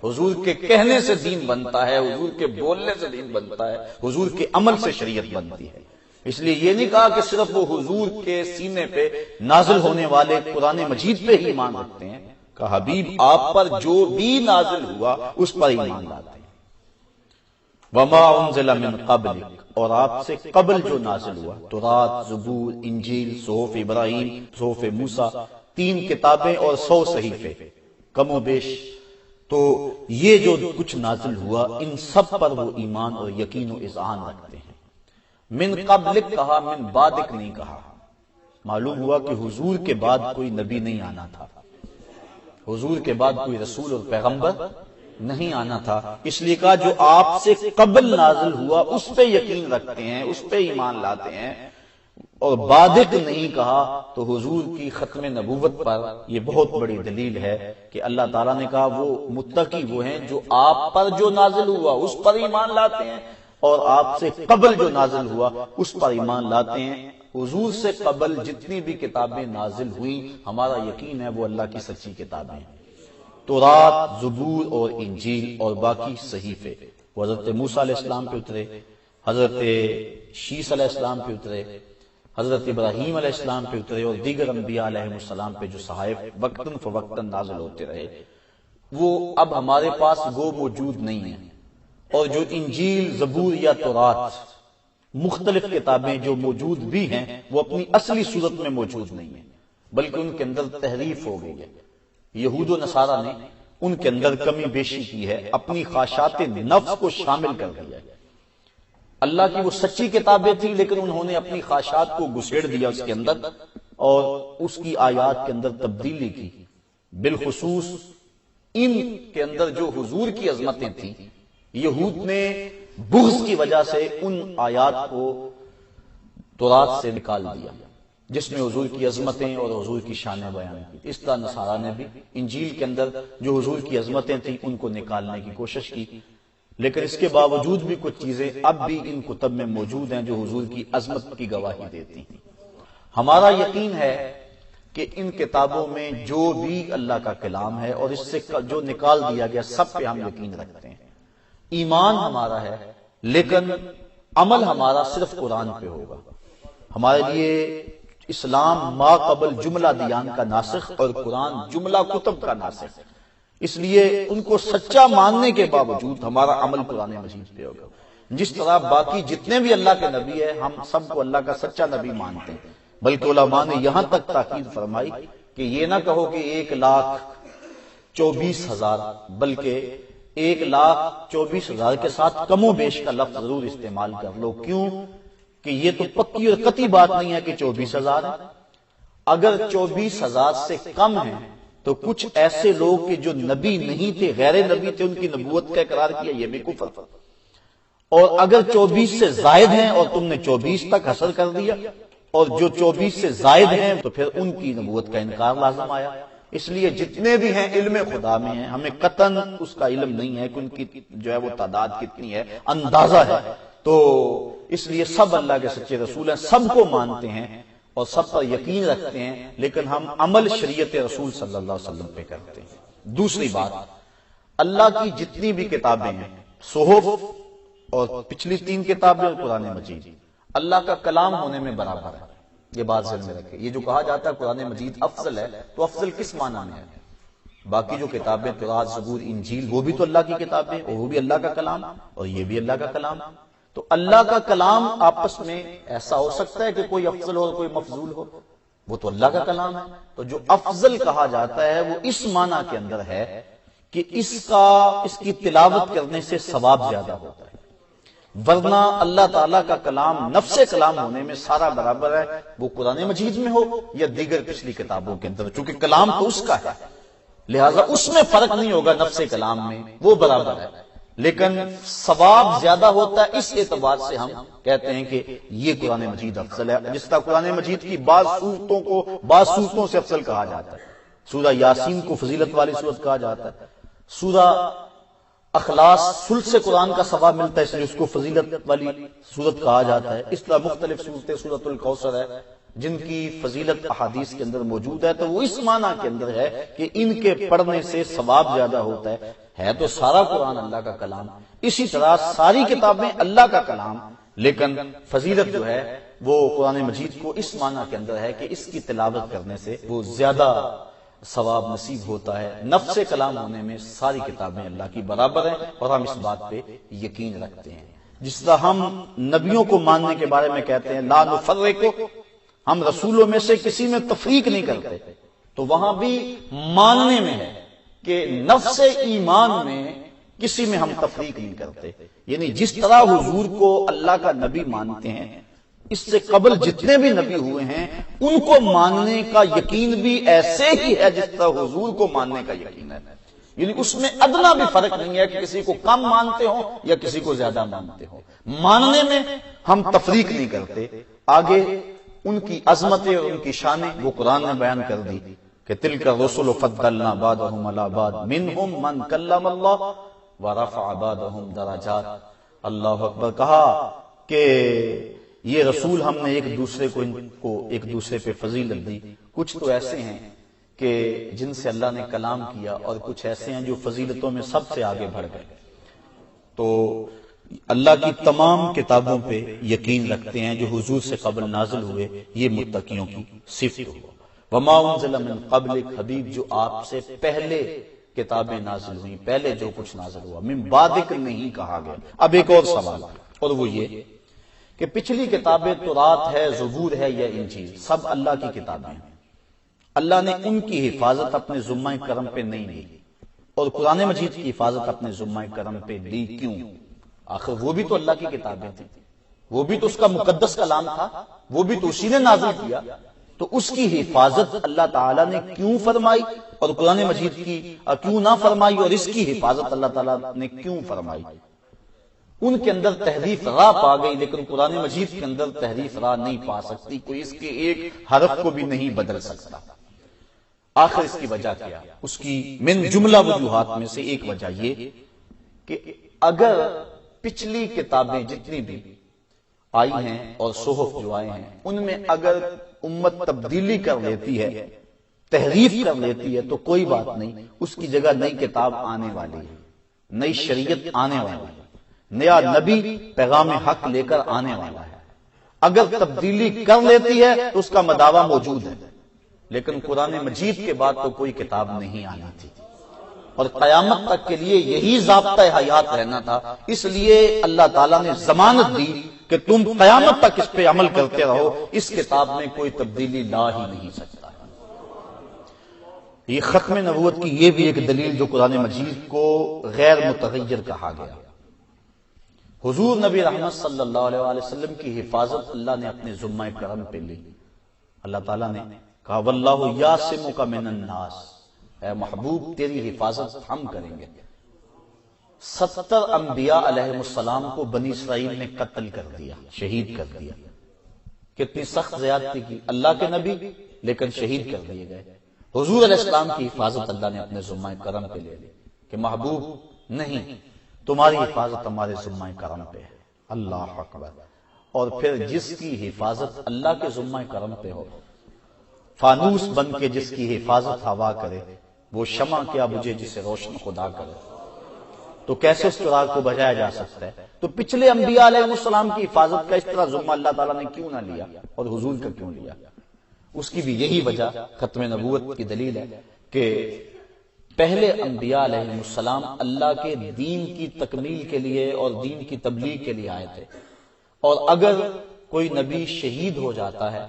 حضور کے کہنے سے دین بنتا ہے، حضور کے بولنے سے دین بنتا ہے، حضور کے عمل سے شریعت بنتی ہے۔ اس لیے یہ نہیں کہا کہ صرف وہ حضور کے سینے پہ نازل ہونے والے قرآن مجید پہ ہی ایمان رکھتے ہیں، کہ حبیب آپ پر جو بھی نازل ہوا اس پر ایمان لاتے ہیں۔ وما انزل من قبلک، اور آپ سے قبل جو نازل ہوا، تورات، زبور، انجیل، صحف ابراہیم، صحف موسیٰ، 3 کتابیں اور 100 صحیفے کم و بیش، تو یہ جو کچھ نازل ہوا ان سب پر وہ ایمان اور یقین و اذعان رکھتے ہیں۔ من قبلک کہا، من بعدک نہیں کہا۔ معلوم ہوا کہ حضور کے بعد کوئی نبی نہیں آنا تھا، حضور کے بعد کوئی رسول اور پیغمبر نہیں آنا تھا، اس لیے کہا جو آپ سے قبل نازل ہوا اس پہ یقین رکھتے ہیں، اس پہ ایمان لاتے ہیں۔ اور بعدک نہیں کہا تو حضور کی ختم نبوت پر یہ بہت بڑی دلیل ہے کہ اللہ تعالیٰ نے کہا وہ متقی وہ ہیں جو آپ پر جو نازل ہوا اس پر ایمان لاتے ہیں، اور آپ سے قبل جو نازل ہوا اس پر ایمان لاتے ہیں۔ حضور سے قبل جتنی بھی کتابیں نازل ہوئیں ہمارا یقین ہے وہ اللہ کی سچی کتابیں ہیں، تورات، زبور اور انجیل اور باقی صحیفے، وہ حضرت موسیٰ علیہ السلام پہ اترے، حضرت شیس علیہ السلام پہ اترے، حضرت ابراہیم علیہ السلام پہ اترے، اور دیگر انبیاء علیہ السلام پہ جو صحائف وقتاً فوقتاً نازل ہوتے رہے، وہ اب ہمارے پاس وہ موجود نہیں ہیں۔ اور جو انجیل، زبور یا تورات مختلف کتابیں جو موجود بھی ہیں وہ اپنی اصلی صورت میں موجود نہیں ہیں، بلکہ ان کے اندر تحریف ہو گئی ہے۔ یہود و نصارہ نے ان کے اندر کمی بیشی کی ہے، اپنی خواہشات نفس کو شامل کر دیا ہے۔ اللہ کی وہ سچی کتابیں تھیں لیکن انہوں نے اپنی خواہشات کو گھسیڑ دیا اس کے اندر، اور اس کی آیات کے اندر تبدیلی کی۔ بالخصوص ان کے اندر جو حضور کی عظمتیں تھیں، یہود نے بغض کی وجہ سے ان آیات کو تورات سے نکال دیا جس میں حضور کی عظمتیں اور حضور کی شانیں بیان کی۔ اس طرح نصارہ نے بھی انجیل کے اندر جو حضور کی عظمتیں تھیں ان کو نکالنے کی کوشش کی، لیکن اس کے باوجود بھی کچھ چیزیں اب بھی ان کتب میں موجود ہیں جو حضور کی عظمت کی گواہی دیتی ہیں۔ ہمارا یقین ہے کہ ان کتابوں میں جو بھی اللہ کا کلام ہے اور اس سے جو نکال دیا گیا سب پہ ہم یقین رکھتے ہیں۔ ایمان ہمارا ہے لیکن عمل ہمارا صرف قرآن پہ ہوگا۔ ہمارے لیے اسلام ما قبل جملہ دیان کا ناسخ اور قرآن جملہ کتب کا ناسخ، اس لیے ان کو سچا ماننے کے باوجود ہمارا عمل قرآن مجید پہ ہوگا۔ جس طرح باقی جتنے بھی اللہ کے نبی ہیں ہم سب کو اللہ کا سچا نبی مانتے ہیں، بلکہ علماء نے یہاں تک تاکید فرمائی کہ یہ نہ کہو کہ 1,24,000 بلکہ 1,24,000 کے ساتھ کم و بیش کا لفظ ضرور استعمال کر لو۔ کیوں کہ یہ تو پکی اور قطعی بات نہیں ہے کہ 24,000 ہے۔ اگر 24,000 سے کم ہیں تو کچھ ایسے لوگ کہ جو نبی نہیں تھے، غیر نبی تھے، ان کی نبوت کا اقرار کیا، یہ بھی کفر۔ اور اگر 24 سے زائد ہیں اور تم نے 24 تک حصر کر دیا، اور جو 24 سے زائد ہیں تو پھر ان کی نبوت کا انکار لازم آیا۔ اس لیے جتنے بھی ہیں علم خدا میں ہیں، ہمیں قطعاً اس کا علم نہیں ہے کہ ان کی جو ہے وہ تعداد کتنی ہے، اندازہ ہے۔ تو اس لیے سب اللہ کے سچے رسول ہیں، سب کو مانتے ہیں اور سب پر یقین رکھتے ہیں، لیکن ہم عمل شریعت رسول صلی اللہ علیہ وسلم پہ کرتے ہیں۔ دوسری بات، اللہ کی جتنی بھی کتابیں ہیں، صحف اور پچھلی 3 کتابیں اور قرآن مجید، اللہ کا کلام ہونے میں برابر ہے۔ یہ بات ذہن میں رکھے. یہ جو کہا جاتا ہے قرآن مجید افضل ہے، تو افضل کس معنی میں ہے؟ باقی جو کتابیں تورات، زبور، انجیل، وہ بھی تو اللہ کی کتابیں، اور وہ بھی اللہ کا کلام، اور یہ بھی اللہ کا کلام. تو اللہ کا کلام آپس میں ایسا ہو سکتا ہے کہ کوئی افضل ہو اور کوئی مفضول ہو؟ وہ تو اللہ کا کلام ہے. تو جو افضل کہا جاتا ہے وہ اس معنی کے اندر ہے کہ اس کی تلاوت کرنے سے ثواب زیادہ ہوتا ہے. ورنہ اللہ تعالیٰ کا کلام نفس کلام ہونے میں سارا برابر ہے، وہ قرآن مجید میں ہو یا دیگر پچھلی کتابوں کے اندر، چونکہ کلام تو اس کا ہے، لہذا اس میں فرق نہیں ہوگا. نفس کلام میں وہ برابر ہے، لیکن ثواب زیادہ ہوتا ہے. اس اعتبار سے ہم کہتے ہیں کہ یہ قرآن مجید افضل ہے. جس طرح قرآن مجید کی بعض صورتوں سے افضل کہا جاتا ہے. سورہ یاسین کو فضیلت والی سورت کہا جاتا ہے. سورہ اخلاص ثلث سے قرآن کا ثواب ملتا ہے، اس لیے اس کو فضیلت والی سورت کہا جاتا ہے. اس طرح مختلف صورتیں، سورۃ الکوثر ہے، جن کی فضیلت احادیث کے اندر موجود ہے. تو وہ اس معنی کے اندر ہے کہ ان کے پڑھنے سے ثواب زیادہ ہوتا ہے تو سارا قرآن اللہ کا کلام. اسی طرح ساری کتابیں اللہ کا کلام، لیکن فضیلت جو ہے وہ قرآن مجید کو اس معنی کے اندر ہے کہ اس کی تلاوت کرنے سے وہ زیادہ ثواب نصیب ہوتا ہے. نفس کلام ہونے میں ساری کتابیں اللہ کی برابر ہیں، اور ہم اس بات پہ یقین رکھتے ہیں. جس طرح ہم نبیوں کو ماننے کے بارے میں کہتے ہیں لا نفرق، ہم رسولوں میں سے کسی میں تفریق نہیں کرتے، تو وہاں بھی ماننے میں ہے کہ نفس ایمان میں کسی میں ہم تفریق نہیں کرتے. یعنی جس طرح حضور کو اللہ کا نبی مانتے ہیں، اس سے قبل جتنے بھی نبی ہوئے ہیں ان کو ماننے کا یقین بھی ایسے ہی ہے جس طرح حضور کو ماننے کا یقین ہے. یعنی اس میں ادنا بھی فرق نہیں ہے کہ کسی کو کم مانتے ہوں یا کسی کو زیادہ مانتے ہوں. ماننے میں ہم تفریق نہیں کرتے. آگے ان کی عظمتیں اور ان کی شانیں وہ قرآن نے بیان کر دی کہ تلک الرسل فضلنا بعضهم على بعض منهم من کلم اللہ ورفع بعضهم درجات. اللہ اکبر. کہا کہ یہ رسول ہم نے ایک دوسرے پہ فضیلت دی. کچھ تو ایسے ہیں کہ جن سے اللہ نے کلام کیا، اور کچھ ایسے ہیں جو فضیلتوں میں سب سے آگے بڑھ گئے. تو اللہ کی تمام کتابوں پہ یقین رکھتے ہیں جو حضور سے قبل نازل ہوئے، یہ متقیوں کی صفت ہو. وما انزل من قبلک، حبیب جو آپ سے پہلے کتابیں نازل ہوئیں، پہلے جو کچھ نازل ہوا، من بعدک نہیں کہا گیا. اب ایک اور سوال، اور وہ یہ کہ پچھلی کتابیں تورات ہے، زبور ہے یا انجیل، سب اللہ کی کتابیں ہیں. اللہ نے ان کی حفاظت اپنے ذمہ کرم پہ نہیں لی، اور قرآن مجید کی حفاظت اپنے ذمہ کرم پہ لی. کیوں؟ آخر وہ بھی تو اللہ کی کتابیں تھیں، وہ بھی تو اس کا مقدس کلام تھا، وہ بھی تو اسی نے نازل کیا. تو اس کی حفاظت اللہ تعالیٰ نے کیوں فرمائی اور قرآن مجید کی کیوں نہ فرمائی، اور اس کی حفاظت اللہ تعالیٰ نے کیوں فرمائی؟ ان کے اندر تحریف راہ پا گئی، لیکن قرآن مجید کے اندر تحریف راہ نہیں پا سکتی. کوئی اس کے ایک حرف کو بھی نہیں بدل سکتا. آخر اس کی وجہ کیا؟ اس کی من جملہ وجوہات میں سے ایک وجہ یہ کہ اگر پچھلی کتابیں جتنی بھی آئی ہیں اور صحف جو آئے ہیں، ان میں اگر امت تبدیلی کر لیتی ہے، تحریف کر لیتی ہے، تو کوئی بات نہیں، اس کی جگہ نئی کتاب آنے والی ہے، نئی شریعت آنے والی ہے، نیا نبی پیغام حق لے کر آنے والا ہے. اگر تبدیلی کر لیتی ہے تو اس کا مداوع موجود ہے، لیکن قرآن مجید کے بعد تو کوئی کتاب نہیں آنی تھی، اور قیامت تک کے لیے یہی ضابطہ حیات رہنا تھا. اس لیے اللہ تعالیٰ نے ضمانت دی کہ تم قیامت تک اس پہ عمل کرتے رہو، اس کتاب میں کوئی تبدیلی لا ہی نہیں سکتا. یہ ختم نبوت کی یہ بھی ایک دلیل جو قرآن مجید کو غیر متغیر کہا گیا. حضور نبی رحمت صلی اللہ علیہ وسلم کی حفاظت اللہ نے اپنے ذمہ کرم پہ لی. اللہ تعالیٰ نے کہا واللہ یعصمک من الناس، اے محبوب تیری حفاظت ہم کریں گے. 70 انبیاء علیہ السلام کو بنی اسرائیل نے قتل کر دیا، شہید کر دیا. کتنی سخت زیادتی کی. اللہ کے نبی لیکن شہید کر دیے گئے. حضور علیہ السلام کی حفاظت اللہ نے اپنے ذمہ کرم پہ لے لی کہ محبوب نہیں، تمہاری حفاظت ہمارے ذمہ کرم پہ ہے. اللہ اکبر. اور پھر جس کی حفاظت اللہ کے ذمہ کرم پہ ہو، فانوس بن کے جس کی حفاظت ہوا کرے، وہ شمع کیا بجھے جسے روشن خدا کرے. تو کیسے اس چراغ کو بجھایا جا سکتا ہے؟ تو پچھلے انبیاء علیہ السلام کی حفاظت کا اس طرح ذمہ اللہ تعالیٰ نے کیوں نہ لیا اور حضور کا کیوں لیا؟ اس کی بھی یہی وجہ ختم نبوت کی دلیل ہے کہ پہلے انبیاء علیہ السلام اللہ کے دین کی تکمیل کے لیے اور دین کی تبلیغ کے لیے آئے تھے، اور اگر کوئی نبی شہید ہو جاتا ہے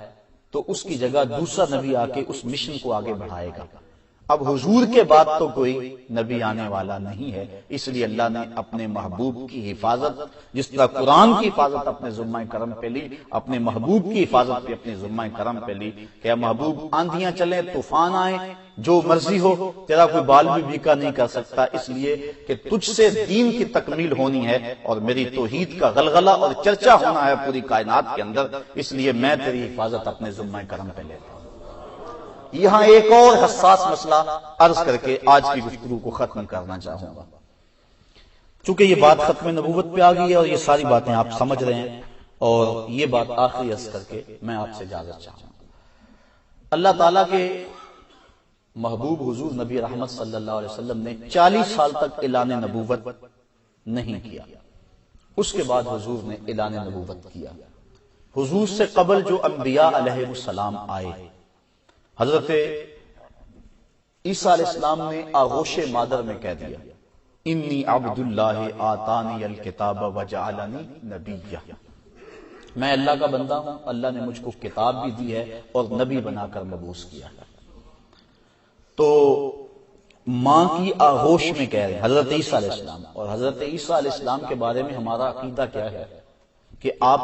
تو اس کی جگہ دوسرا نبی آ کے اس مشن کو آگے بڑھائے گا۔ اب حضور کے بعد تو کوئی نبی آنے والا نہیں ہے، اس لیے اللہ نے اپنے محبوب کی حفاظت، جس طرح قرآن کی حفاظت اپنے ذمہ کرم پہ لی، اپنے محبوب کی حفاظت بھی اپنے ذمہ کرم پہ لی کہ اے محبوب آندھیاں چلیں، طوفان آئیں، جو مرضی ہو، تیرا کوئی بال بھی بیکا نہیں کر سکتا، اس لیے کہ تجھ سے دین کی تکمیل ہونی ہے اور میری توحید کا غلغلہ اور چرچا ہونا ہے پوری کائنات کے اندر، اس لیے میں تیری حفاظت اپنے ذمہ کرم پہ لیتا ہوں۔ یہاں ایک اور حساس مسئلہ عرض کر کے آج کی گفتگو کو ختم کرنا چاہوں گا، چونکہ یہ بات ختم نبوت پہ آ گئی ہے اور یہ ساری باتیں آپ سمجھ رہے ہیں، اور یہ بات آخری عرض کر کے میں آپ سے اجازت چاہوں گا۔ اللہ تعالیٰ کے محبوب حضور نبی رحمت صلی اللہ علیہ وسلم نے 40 سال تک اعلان نبوت نہیں کیا، اس کے بعد حضور نے اعلان نبوت کیا۔ حضور سے قبل جو انبیاء علیہ السلام آئے، حضرت عیسیٰ علیہ السلام نے آغوش مادر میں کہہ دیا انی عبد اللہ آتانی الکتاب وجعلنی نبیہ، میں اللہ کا بندہ ہوں، اللہ نے مجھ کو کتاب بھی دی ہے اور نبی بنا کر مبعوث کیا ہے۔ تو ماں کی آغوش میں کہہ رہے ہیں حضرت عیسیٰ علیہ السلام، اور حضرت عیسیٰ علیہ السلام کے بارے میں ہمارا عقیدہ کیا ہے کہ آپ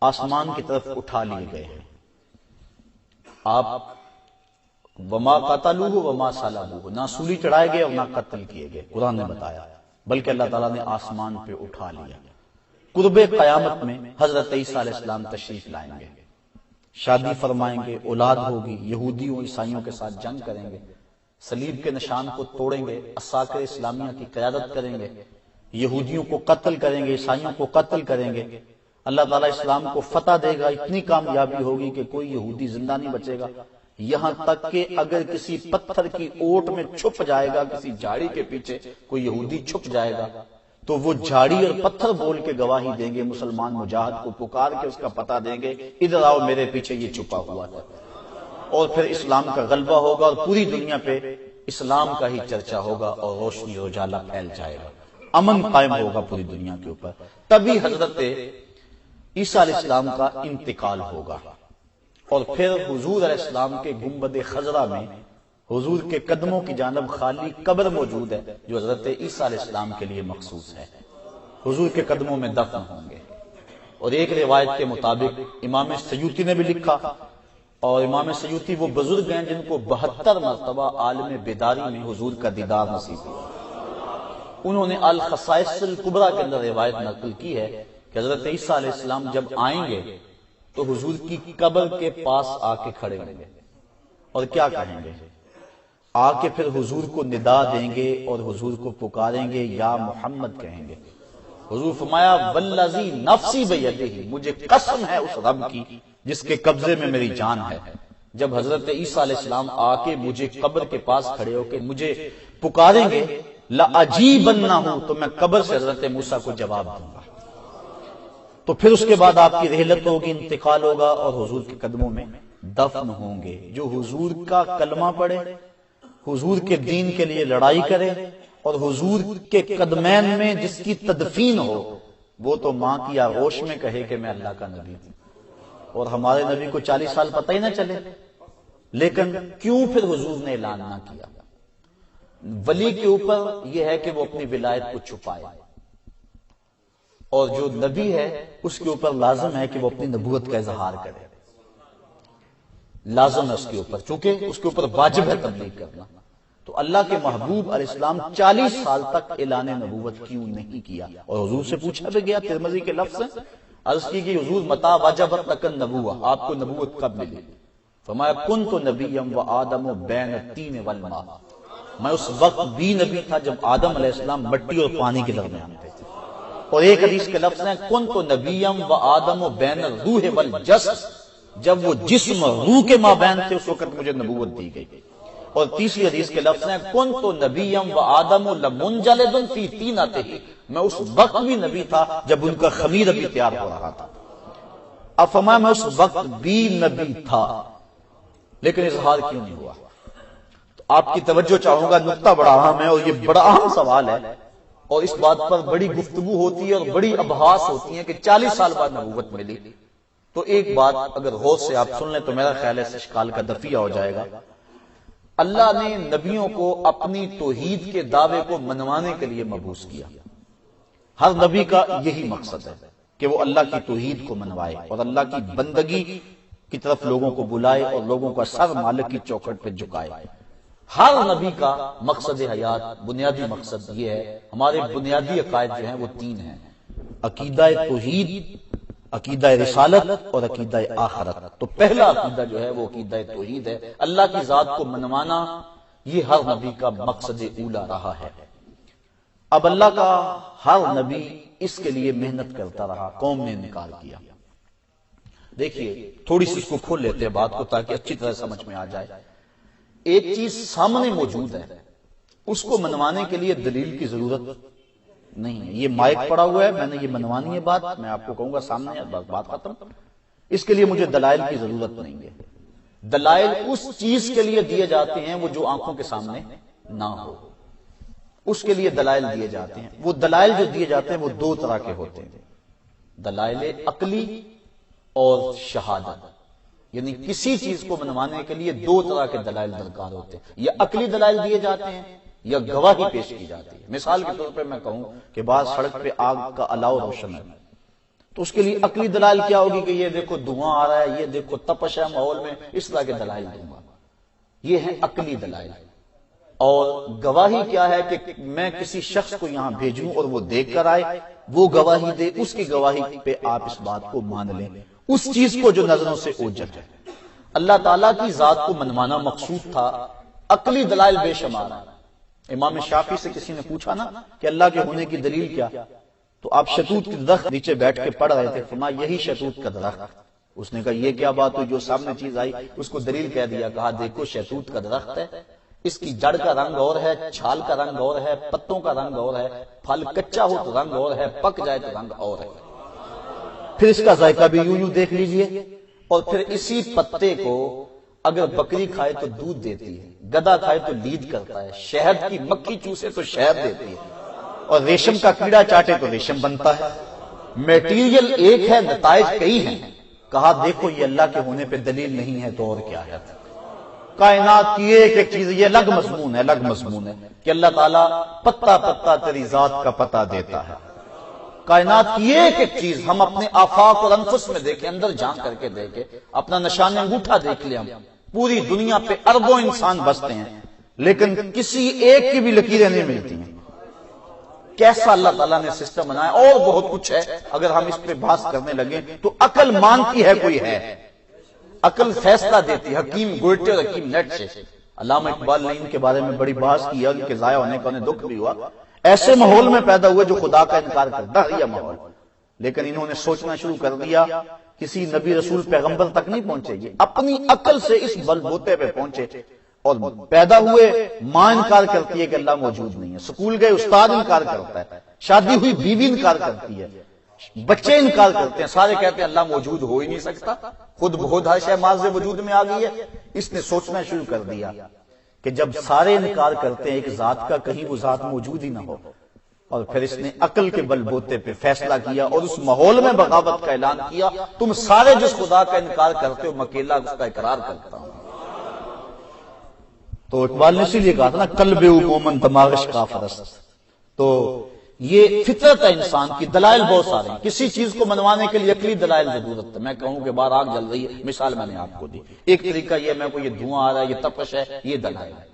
آسمان کی طرف اٹھا لیے گئے ہیں، آپ وما قتلوہ وما صلبوہ، نہ سولی چڑھائے گئے اور نہ قتل کیے گئے، قرآن نے بتایا، بلکہ اللہ تعالیٰ نے آسمان پہ اٹھا لیا۔ قرب قیامت میں حضرت عیسیٰ علیہ السلام تشریف لائیں گے، شادی فرمائیں گے، اولاد ہوگی، یہودیوں عیسائیوں کے ساتھ جنگ کریں گے، صلیب کے نشان کو توڑیں گے، عساکر اسلامیہ کی قیادت کریں گے، یہودیوں کو قتل کریں گے، عیسائیوں کو قتل کریں گے، اللہ تعالیٰ اسلام کو فتح دے گا، اتنی کامیابی ہوگی کہ کوئی یہودی زندہ نہیں بچے گا، یہاں تک کہ اگر کسی پتھر کی اوٹ میں چھپ جائے گا، کسی جھاڑی کے پیچھے کوئی یہودی چھپ جائے گا تو وہ جھاڑی اور پتھر بول کے گواہی دیں گے، مسلمان مجاہد کو پکار کے اس کا پتہ دیں گے، ادھر آؤ میرے پیچھے یہ چھپا ہوا ہے، اور پھر اسلام کا غلبہ ہوگا اور پوری دنیا پہ اسلام کا ہی چرچا ہوگا اور روشنی اور اجالا پھیل جائے گا، امن قائم ہوگا پوری دنیا کے اوپر۔ تبھی حضرت عیسیٰ علیہ السلام کا انتقال ہوگا، اور پھر حضور علیہ السلام کے گنبد خضرا میں حضور کے قدموں کی جانب خالی قبر موجود ہے جو حضرت عیسیٰ علیہ السلام کے لیے مخصوص ہے، حضور کے قدموں میں دفن ہوں گے۔ اور ایک روایت کے مطابق امام سیوطی نے بھی لکھا، اور امام سیوطی وہ بزرگ ہیں جن کو 72 مرتبہ عالم بیداری میں حضور کا دیدار نصیب ہوا، انہوں نے الخصائص الکبریٰ کے اندر روایت نقل کی ہے کہ حضرت عیسیٰ علیہ السلام جب آئیں گے تو حضور کی قبر کے پاس آ کے کھڑے ہوں گے اور کیا کہیں گے؟ آ کے پھر حضور کو ندا دیں گے اور حضور کو پکاریں گے، یا محمد کہیں گے۔ حضور فرمایا والذی نفسی بیدہ، مجھے قسم ہے اس رب کی جس کے قبضے میں میری جان ہے، جب حضرت عیسیٰ علیہ السلام آ کے مجھے قبر کے پاس کھڑے ہو کے مجھے پکاریں گے، لَأَجِیبَنَّهُ، تو میں قبر سے حضرت موسیٰ کو جواب دوں گا۔ تو پھر اس کے بعد آپ کی رحلت ہوگی، انتقال ہوگا اور حضور کے قدموں میں دفن ہوں گے۔ جو حضور کا کلمہ پڑھے، حضور کے دین کے لیے لڑائی کرے اور حضور کے قدمین میں جس کی تدفین ہو، وہ تو ماں کی آغوش میں کہے کہ میں اللہ کا نبی ہوں، اور ہمارے نبی کو 40 سال پتہ ہی نہ چلے، لیکن کیوں پھر حضور نے اعلان نہ کیا؟ ولی کے اوپر یہ ہے کہ وہ اپنی ولایت کو چھپائے، اور جو نبی ہے اس کے اوپر لازم ہے کہ وہ اپنی نبوت کا اظہار کرے، لازم ہے اس کے اوپر، چونکہ اس کے اوپر واجب ہے تبلیغ کرنا۔ تو اللہ کے محبوب علیہ السلام 40 سال تک اعلان نبوت کیوں نہیں کیا؟ اور حضور سے پوچھا بھی گیا، ترمذی کے لفظ ہیں، عرض کی کہ حضور متا وجبت لک النبوہ، آپ کو نبوت کب ملی؟ فرمایا کنت نبیا وآدم بین الطین والماء، میں اس وقت بھی نبی تھا جب آدم علیہ السلام مٹی اور پانی کے درمیان تھے۔ اور ایک حدیث کے لفظ ہیں کنت نبیا وآدم بین الروح والجسد، جب وہ جسم روح کے مابین تھے اس وقت مجھے نبوت دی گئی۔ اور تیسری حدیث کے لفظ ہیں کنت نبیم و آدم لمنجلد فی طینتہ، میں اس وقت بھی نبی تھا جب ان کا خمیر ابھی تیار ہو رہا تھا۔ اب فرمایا میں اس وقت بھی نبی تھا لیکن اظہار کیوں نہیں ہوا؟ تو آپ کی توجہ چاہوں گا، نقطہ بڑا اہم ہے اور یہ بڑا اہم سوال ہے، اور اس بات پر بڑی گفتگو ہوتی ہے اور بڑی ابحاث ہوتی ہیں کہ 40 سال بعد نبوت ملی۔ تو ایک بات اگر غور سے آپ سن لیں تو میرا خیال ہے اس اشکال کا دفیہ ہو جائے گا۔ اللہ نے نبیوں کو اپنی توحید کے دعوے کو منوانے کے لیے مبعوث کیا۔ ہر نبی کا یہی مقصد ہے کہ وہ اللہ کی توحید کو منوائے اور اللہ کی بندگی کی طرف لوگوں کو بلائے اور لوگوں کا سر مالک کی چوکھٹ پہ جھکائے۔ ہر نبی کا مقصد حیات، بنیادی مقصد یہ ہے۔ ہمارے بنیادی عقائد جو ہیں وہ 3 ہیں: عقیدہ توحید، عقیدہ رسالت اور عقیدہ آخرت۔ تو پہلا عقیدہ جو ہے وہ عقیدہ توحید ہے، اللہ کی ذات کو منوانا، یہ ہر نبی کا مقصد اولا رہا ہے۔ اب اللہ کا ہر نبی اس کے لیے محنت کرتا رہا، قوم نے انکار کیا۔ دیکھیے تھوڑی سی اس کو کھول لیتے ہیں بات کو تاکہ اچھی طرح سمجھ میں آ جائے۔ ایک چیز سامنے موجود ہے، اس کو منوانے کے لیے دلیل کی ضرورت نہیں ہے۔ یہ مائک پڑا ہوا ہے، میں نے یہ منوانی ہے بات، میں آپ کو کہوں گا سامنے ہے، بات ختم۔ اس کے لیے مجھے دلائل کی ضرورت نہیں ہے۔ دلائل اس چیز کے لیے دیے جاتے ہیں وہ جو آنکھوں کے سامنے نہ ہو، اس کے لیے دلائل دیے جاتے ہیں۔ وہ دلائل جو دیے جاتے ہیں وہ 2 طرح کے ہوتے ہیں: دلائل عقلی اور شہادت۔ یعنی کسی چیز کو منوانے کے لیے 2 طرح کے دلائل درکار ہوتے ہیں، یا عقلی دلائل دیے جاتے ہیں یا گواہی پیش کی جاتی ہے۔ مثال کے طور پہ میں کہوں کہ بعض سڑک پہ آگ کا الاؤ روشن ہے، تو اس کے لیے عقلی دلائل کیا ہوگی کہ یہ دیکھو دھواں آ رہا ہے، یہ دیکھو تپش ہے ماحول میں، اس طرح کے دلائل دوں گا، یہ ہیں عقلی دلائل۔ اور گواہی کیا ہے کہ میں کسی شخص کو یہاں بھیجوں اور وہ دیکھ کر آئے، وہ گواہی دے، اس کی گواہی پہ آپ اس بات کو مان لیں، اس چیز کو جو نظروں سے اوجھل ہے۔ اللہ تعالیٰ کی ذات کو منوانا مقصود تھا، عقلی دلائل بے شمار ہیں۔ امام شافعی سے کسی نے پوچھا نا کہ اللہ کے ہونے کی دلیل کیا، تو آپ شتوت کے درخت نیچے بیٹھ کے پڑھ رہے تھے، فرمایا یہی شتوت کا درخت۔ اس نے کہا یہ کیا بات ہوئی، جو سامنے چیز آئی اس کو دلیل کہہ دیا۔ کہا دیکھو شتوت کا درخت ہے، اس کی جڑ کا رنگ اور ہے، چھال کا رنگ اور ہے، پتوں کا رنگ اور ہے، پھل کچا ہو تو رنگ اور ہے، پک جائے تو رنگ اور ہے، پھر اس کا ذائقہ بھی یوں یوں دیکھ لیجئے، اور پھر اسی پتے کو اگر بکری کھائے تو دودھ دیتی ہے، گدھا کھائے تو لید کرتا ہے، شہد کی مکھی چوسے تو شہد دیتی ہے، اور ریشم کا کیڑا چاٹے تو ریشم بنتا ہے۔ میٹیریل ایک ہے، نتائج کئی ہیں۔ کہا دیکھو یہ اللہ کے ہونے پہ دلیل نہیں ہے تو اور کیا ہے؟ کائنات کی ایک ایک چیز، یہ الگ مضمون ہے، الگ مضمون ہے کہ اللہ تعالیٰ پتا پتا تیری ذات کا پتہ دیتا ہے۔ کائنات کی ایک ایک چیز ہم اپنے آفاق اور انفس میں دیکھیں، اندر جھانک کر کے دیکھیں، اپنا نشان انگوٹھا دیکھ لیں، ہم پوری دنیا پہ اربوں انسان بستے ہیں لیکن کسی ایک کی بھی لکیریں نہیں ملتی ہیں۔ کیسا اللہ تعالیٰ نے سسٹم بنایا، اور بہت کچھ ہے، اگر ہم اس پہ بحث کرنے لگیں تو عقل مانتی ہے کوئی ہے، عقل فیصلہ دیتی، حکیم گوئٹے اور حکیم نیٹ سے۔ علامہ اقبال نے ان کے بارے میں بڑی بحث کی، ان کے ضائع ہونے کا انہیں دکھ بھی ہوا۔ ایسے ماحول میں پیدا ہوئے جو خدا کا انکار کرتا ہے، یہ ماحول، لیکن انہوں نے سوچنا شروع کر دیا کسی نبی رسول پیغمبر تک نہیں پہنچے گی، اپنی عقل سے اس بل بوتے پہ پہنچے، اور پیدا ہوئے ماں انکار کرتی ہے کہ اللہ موجود نہیں ہے، سکول گئے استاد انکار کرتا ہے، شادی ہوئی بیوی انکار کرتی ہے، بچے انکار کرتے ہیں، سارے کہتے ہیں اللہ موجود ہو ہی نہیں سکتا، خود بہت ہر شے ماض وجود میں آ گئی ہے۔ اس نے سوچنا شروع کر دیا کہ جب سارے انکار کرتے ہیں ایک ذات کا، کہیں وہ ذات موجود ہی نہ ہو، اور پھر اس نے عقل کے بل بوتے پہ فیصلہ کیا اور اس ماحول میں بغاوت کا اعلان کیا، تم سارے جس خدا کا انکار کرتے ہو میں اکیلا اس کا اقرار کرتا ہوں۔ تو اقبال نے اسی لیے کہا تھا نا قلب قومن دماغش کا فرست۔ تو یہ فطرت ہے انسان کی، دلائل بہت سارے ہیں، کسی چیز کو منوانے کے لیے عقلی دلائل ضرورت ہے۔ میں کہوں کہ باہر آگ جل رہی ہے، مثال میں نے آپ کو دی، ایک طریقہ یہ میں کو یہ دھواں آ رہا ہے، یہ تپش ہے، یہ دلائل ہے،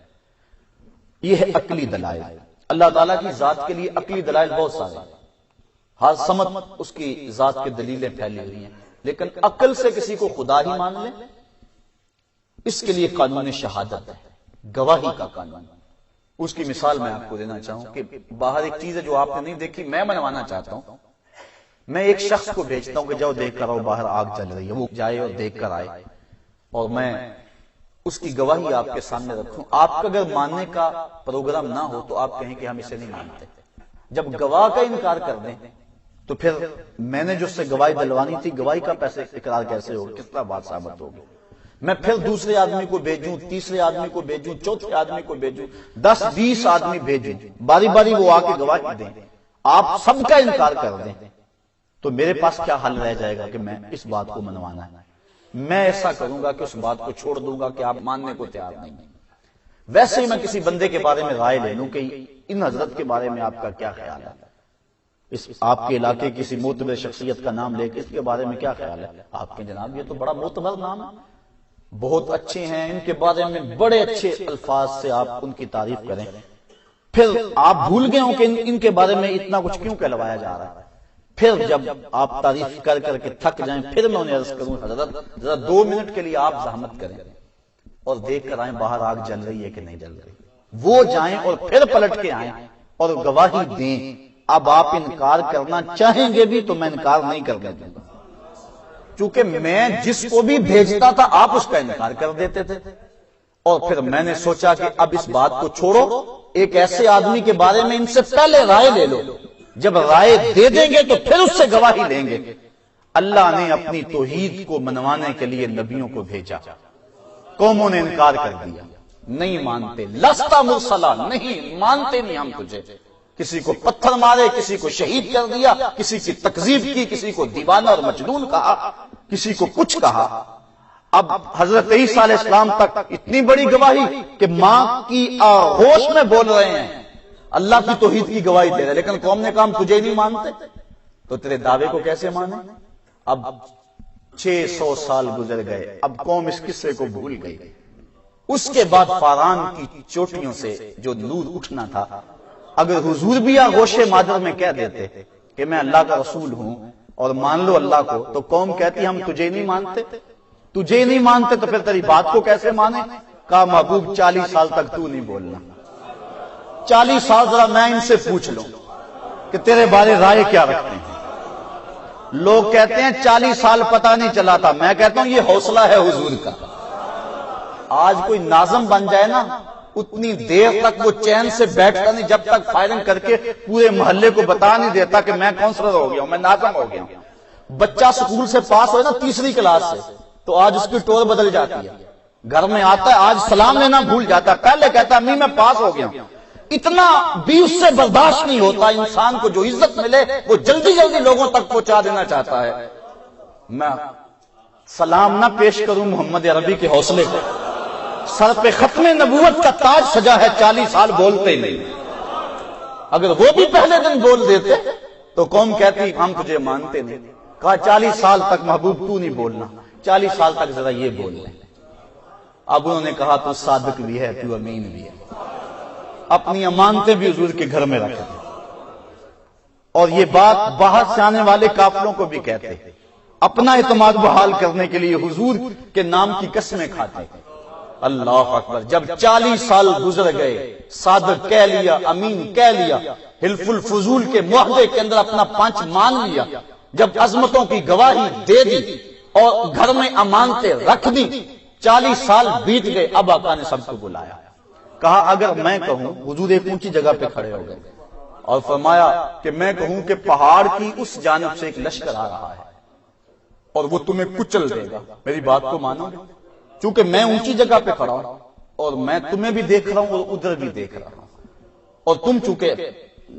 یہ ہے عقلی دلائل۔ اللہ تعالیٰ کی ذات کے لیے عقلی دلائل بہت سارے ہیں، ہر سمت اس کی ذات کے دلیلیں پھیلی ہوئی ہیں، لیکن عقل سے کسی کو خدا ہی مان لیں، اس کے لیے قانون شہادت ہے، گواہی کا قانون۔ اس کی مثال میں آپ کو دینا چاہوں کہ باہر ایک چیز ہے جو آپ نے نہیں دیکھی، میں منوانا چاہتا ہوں۔ میں ایک شخص کو بھیجتا ہوں کہ جاؤ دیکھ کر آؤ باہر آگ چل رہی ہے، وہ جائے اور دیکھ کر آئے، اور میں اس کی گواہی آپ کے سامنے رکھوں، آپ کا اگر ماننے کا پروگرام نہ ہو تو آپ کہیں کہ ہم اسے نہیں مانتے۔ جب گواہ کا انکار کر دیں تو پھر میں نے جو اس سے گواہی دلوانی تھی، گواہی کا پیسے اقرار کیسے ہوگا، کس طرح بات ثابت ہوگی؟ میں پھر دوسرے آدمی کو بھیجوں، تیسرے آدمی کو بھیجوں، چوتھے آدمی کو بھیجوں، 10-20 آدمی بھیجوں، باری باری وہ آ کے گواہی دیں، آپ سب کا انکار کر دیں، تو میرے پاس کیا حل رہ جائے گا کہ میں اس بات کو منوانا ہے؟ میں ایسا کروں گا کہ اس بات کو چھوڑ دوں گا کہ آپ ماننے کو تیار نہیں۔ ویسے ہی میں کسی بندے کے بارے میں رائے لے لوں کہ ان حضرت کے بارے میں آپ کا کیا خیال ہے، اس آپ کے علاقے کسی معتبر شخصیت کا نام لے کے اس کے بارے میں کیا خیال ہے؟ آپ کے جناب یہ تو بڑا معتبر نام ہے، بہت اچھے ہیں، ان کے بارے میں بڑے اچھے الفاظ سے آپ ان کی تعریف کریں، پھر آپ بھول گئے ہوں کہ ان کے بارے میں اتنا کچھ کیوں کہلوایا جا رہا ہے۔ پھر جب آپ تعریف کر کر کے تھک جائیں، پھر میں انہیں عرض کروں حضرت ذرا 2 منٹ کے لیے آپ زحمت کریں اور دیکھ کر آئیں باہر آگ جل رہی ہے کہ نہیں جل رہی۔ وہ جائیں اور پھر پلٹ کے آئیں اور گواہی دیں۔ اب آپ انکار کرنا چاہیں گے بھی تو میں انکار نہیں کرنے دوں گا، چونکہ میں جس کو بھی بھیجتا تھا آپ اس کا انکار کر دیتے تھے، اور پھر میں نے سوچا کہ اب اس بات کو چھوڑو، ایک ایسے آدمی کے بارے میں ان سے پہلے رائے لے لو، جب رائے دے دیں گے تو پھر اس سے گواہی لیں گے۔ اللہ نے اپنی توحید کو منوانے کے لیے نبیوں کو بھیجا، قوموں نے انکار کر دیا، نہیں مانتے، لستا مرسلا، نہیں مانتے، نہیں ہم تجھے، کسی کو پتھر مارے، کسی کو شہید کر دیا، کسی کی تکذیب کی، کسی کو دیوانہ اور مجنون کہا، کسی کو کچھ کہا۔ اب حضرت عیسیٰ علیہ السلام تک اتنی بڑی گواہی کہ ماں کی آغوش میں بول رہے ہیں، اللہ کی توحید کی گواہی دے رہے، لیکن قوم نے کہا ہم تجھے نہیں مانتے، تو تیرے دعوے کو کیسے مانے؟ اب 600 سال گزر گئے، اب قوم اس قصے کو بھول گئی۔ اس کے بعد فاران کی چوٹیوں سے جو نور اٹھنا تھا، اگر حضور بھی آغوش مادر میں کہہ دیتے کہ میں اللہ کا رسول ہوں اور مان لو اللہ کو، تو قوم کہتی ہم تجھے نہیں مانتے، تجھے نہیں مانتے تو پھر تیری بات کو کیسے مانے؟ کہا محبوب 40 سال تک تو نہیں بولنا، 40 سال ذرا میں ان سے پوچھ لوں کہ تیرے بارے رائے کیا رکھتے ہیں۔ لوگ کہتے ہیں 40 سال پتہ نہیں چلا تھا، میں کہتا ہوں یہ حوصلہ ہے حضور کا۔ آج کوئی ناظم بن جائے نا، اتنی دیر تک وہ چین سے بیٹھتا نہیں جب تک فائرنگ کر کے پورے محلے کو بتا نہیں دیتا کہ میں کونسلر ہو گیا ہوں، میں ناظم ہو گیا ہوں۔ بچہ سکول سے پاس ہوئے نا 3ری کلاس سے، تو آج اس کی ٹور بدل جاتی ہے، گھر میں آتا ہے آج سلام لینا بھول جاتا ہے، پہلے کہتا ہے امی میں پاس ہو گیا ہوں۔ اتنا بھی اس سے برداشت نہیں ہوتا، انسان کو جو عزت ملے وہ جلدی جلدی لوگوں تک پہنچا دینا چاہتا ہے۔ میں سلام نہ پیش کروں محمد عربی کے حوصلے کو، سر پہ ختم نبوت کا تاج سجا ہے، 40 سال بولتے نہیں، اگر وہ بھی پہلے دن بول دیتے تو قوم کہتی ہم تجھے مانتے نہیں۔ کہا 40 سال تک محبوب تو نہیں بولنا، 40 سال تک ذرا یہ بول لیں۔ اب انہوں نے کہا تو صادق بھی ہے، تو امین بھی ہے، اپنی امانتیں بھی حضور کے گھر میں رکھتے، اور یہ بات باہر سے آنے والے قافلوں کو بھی کہتے، اپنا اعتماد بحال کرنے کے لیے حضور کے نام کی قسمیں کھاتے۔ اللہ اکبر، جب 40 سال گزر گئے، صادق کہہ لیا، امین کہہ لیا، حلف الفضول کے معاہدے کے اندر اپنا پنچ مان لیا، جب عظمتوں کی گواہی دے دی اور گھر میں امانتیں رکھ دی، 40 سال بیت گئے، اب آقا نے سب کو بلایا، کہا اگر میں کہوں، حضور ایک اونچی جگہ پہ کھڑے ہو گئے اور فرمایا کہ میں کہوں کہ پہاڑ کی اس جانب سے ایک لشکر آ رہا ہے اور وہ تمہیں کچل دے گا، میری بات کو مانو گے؟ چونکہ میں اونچی جگہ پہ کھڑا ہوں اور میں تمہیں بھی دیکھ رہا ہوں اور ادھر بھی دیکھ رہا ہوں، اور تم چونکہ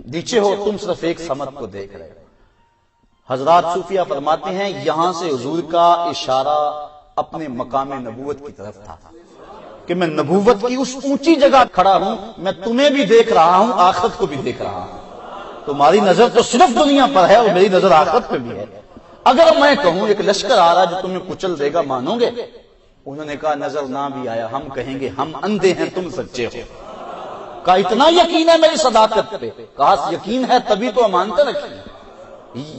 نیچے ہو تم صرف ایک سمت کو دیکھ رہے ہو۔ حضرات صوفیہ فرماتے ہیں یہاں سے حضور کا اشارہ اپنے مقام نبوت کی طرف تھا کہ میں نبوت کی اس اونچی جگہ کھڑا ہوں، میں تمہیں بھی دیکھ رہا ہوں، آخرت کو بھی دیکھ رہا ہوں، تمہاری نظر تو صرف دنیا پر ہے اور میری نظر آخرت پہ بھی ہے۔ اگر میں کہوں ایک لشکر آ رہا جو تمہیں کچل دے گا، مانو گے؟ انہوں نے کہا نظر نہ بھی آیا ہم کہیں گے ہم اندھے ہیں تم سچے ہو۔ کہا اتنا یقین ہے میری صداقت پہ؟ کہا یقین ہے تبھی تو امانتیں رکھی،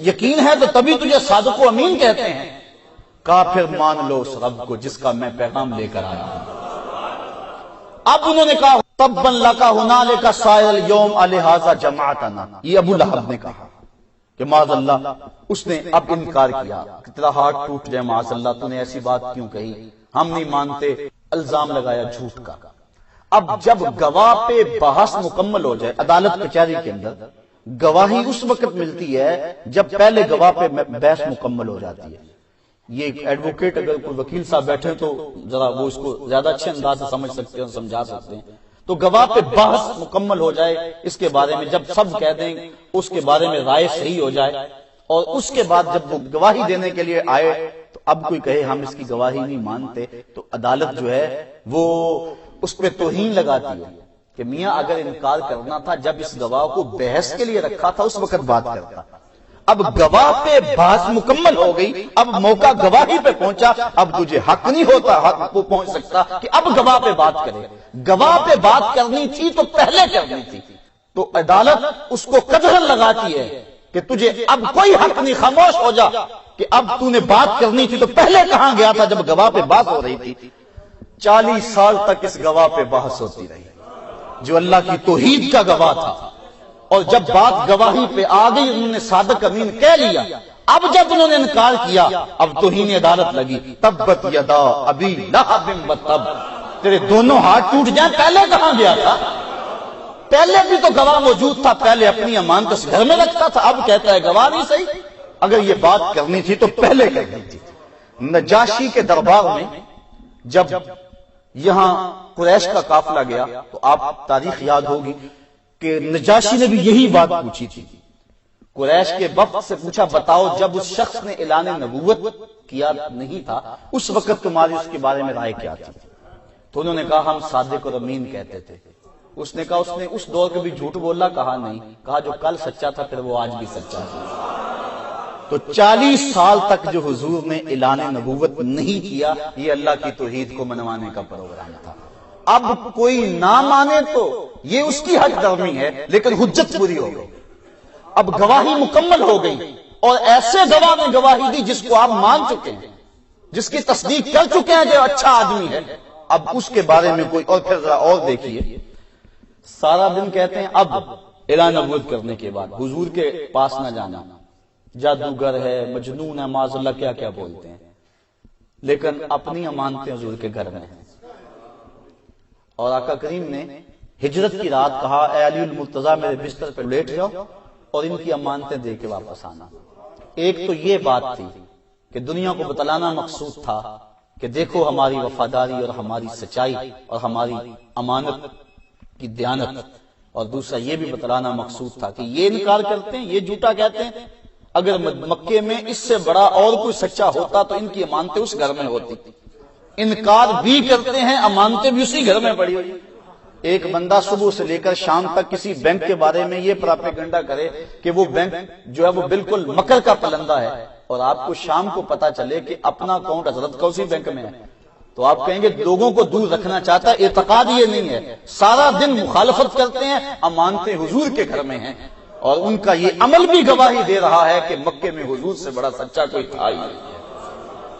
یقین ہے تو تبھی تجھے صادق و امین کہتے ہیں۔ کہا پھر مان لو اس رب کو جس کا میں پیغام لے کر آیا ہوں۔ اب انہوں نے کہا تبا لک ہنالک سائر اليوم لہذا جمعتنا، یہ ابو لہب نے کہا کہ معاذ اللہ، اس نے اب انکار کیا کہ تیرا ہاتھ ٹوٹ جائے، معاذ اللہ تو نے ایسی بات کیوں کہی، ہم نہیں مانتے، الزام لگایا جھوٹ کا۔ اب جب گواہ پہ بحث مکمل ہو جائے عدالت کچہری کے اندر، گواہی اس وقت ملتی ہے جب پہلے گواہ پہ بحث مکمل ہو جاتی ہے۔ یہ ایڈوکیٹ اگر کوئی وکیل صاحب بیٹھے تو ذرا وہ اس کو زیادہ اچھے انداز سے سمجھ سکتے ہیں، سمجھا سکتے ہیں۔ تو گواہ پہ بحث مکمل ہو جائے اس کے بارے میں، جب سب کہہ دیں اس کے بارے میں رائے صحیح ہو جائے، اور اس کے بعد جب وہ گواہی دینے کے لیے آئے تو اب کوئی کہے ہم اس کی گواہی نہیں مانتے، تو عدالت جو ہے وہ اس پہ توہین لگاتی ہے کہ میاں اگر انکار کرنا تھا جب اس گواہ کو بحث کے لیے رکھا تھا اس وقت بات کرتا۔ اب گواہ پہ بحث مکمل ہو گئی، اب موقع گواہی پہ پہنچا، اب تجھے حق نہیں ہوتا، حق کو پہنچ سکتا کہ اب گواہ پہ بات کرے۔ گواہ پہ بات کرنی تھی تو پہلے کرنی تھی، تو عدالت اس کو قدغن لگاتی ہے کہ تجھے اب کوئی حق نہیں، خاموش ہو جا، کہ اب تو نے بات کرنی تھی تو پہلے کہاں گیا تھا جب گواہ پہ بات ہو رہی تھی۔ 40 سال تک اس گواہ پہ بحث ہوتی رہی جو اللہ کی توحید کا گواہ تھا، اور جب بات گواہی پہ آ گئی انہوں نے صادق امین کہہ لیا، اب جب انہوں نے انکار کیا اب توہین عدالت لگی۔ تبت یدا ابی لہب وتب، تیرے دونوں ہاتھ ٹوٹ جائیں، پہلے کہاں گیا تھا؟ پہلے بھی تو گواہ موجود تھا، پہلے اپنی امانت اس گھر میں رکھتا تھا، اب کہتا ہے گواہ نہیں صحیح۔ اگر یہ بات کرنی تھی تو پہلے کرنی تھی۔ نجاشی کے دربار میں جب یہاں قریش کا قافلہ گیا تو آپ تاریخ یاد ہوگی کہ نجاشی نے بھی یہی بات پوچھی تھی۔ قریش کے وفد سے پوچھا بتاؤ جب اس شخص نے اعلان نبوت کیا نہیں تھا اس وقت تمہاری اس کے بارے میں رائے کیا تھی؟ تو انہوں نے کہا ہم صادق اور امین کہتے تھے۔ اس نے کہا اس نے اس دور کے بھی جھوٹ بولا؟ کہا نہیں، کہا جو کل سچا تھا پھر وہ آج بھی سچا تھا۔ تو 40 سال تک جو حضور نے اعلان نبوت نہیں کیا یہ اللہ کی توحید کو منوانے کا پروگرام تھا۔ اب کوئی نہ مانے تو یہ اس کی حق درمی ہے، لیکن حجت پوری ہو گئی، اب گواہی مکمل ہو گئی، اور ایسے گواہ نے گواہی دی جس کو آپ مان چکے ہیں، جس کی تصدیق کر چکے ہیں جو اچھا آدمی ہے، اب اس کے بارے میں کوئی اور پھر اور دیکھیے سارا دن کہتے ہیں اب اعلان نبوت کرنے کے بعد حضور کے پاس نہ جانا، جادوگر ہے، مجنون ہے، معاذ اللہ کیا کیا بولتے ہیں، لیکن اپنی امانتیں حضور کے گھر میں ہیں۔ اور آقا کریم نے ہجرت کی رات کہا اے علی المرتضیٰ میرے بستر پہ لیٹ جاؤ اور ان کی امانتیں دے کے واپس آنا۔ ایک تو یہ بات تھی کہ دنیا کو بتلانا مقصود تھا کہ دیکھو ہماری وفاداری اور ہماری سچائی اور ہماری امانت کی دیانت، اور دوسرا یہ بھی بتلانا مقصود تھا کہ یہ انکار کرتے ہیں، یہ جھوٹا کہتے ہیں، اگر مکے میں اس سے بڑا اور کوئی سچا ہوتا تو ان کی امانتیں اس گھر میں ہوتی، انکار بھی کرتے ہیں، امانتیں بھی اسی گھر میں پڑی ہوئی۔ ایک بندہ صبح سے لے کر شام تک کسی بینک کے بارے میں یہ پراپیگنڈا کرے کہ وہ بینک جو ہے وہ بالکل مکر کا پلندہ ہے، اور آپ کو شام کو پتا چلے کہ اپنا اکاؤنٹ حضرت کا اسی بینک میں ہے، تو آپ کہیں گے لوگوں کو دور رکھنا چاہتا ہے، اعتقاد یہ نہیں ہے، سارا دن مخالفت کرتے ہیں، امانتیں حضور کے گھر میں ہیں، اور ان کا یہ عمل بھی گواہی دے رہا ہے کہ مکے میں حضور سے بڑا سچا کوئی تھا ہی نہیں۔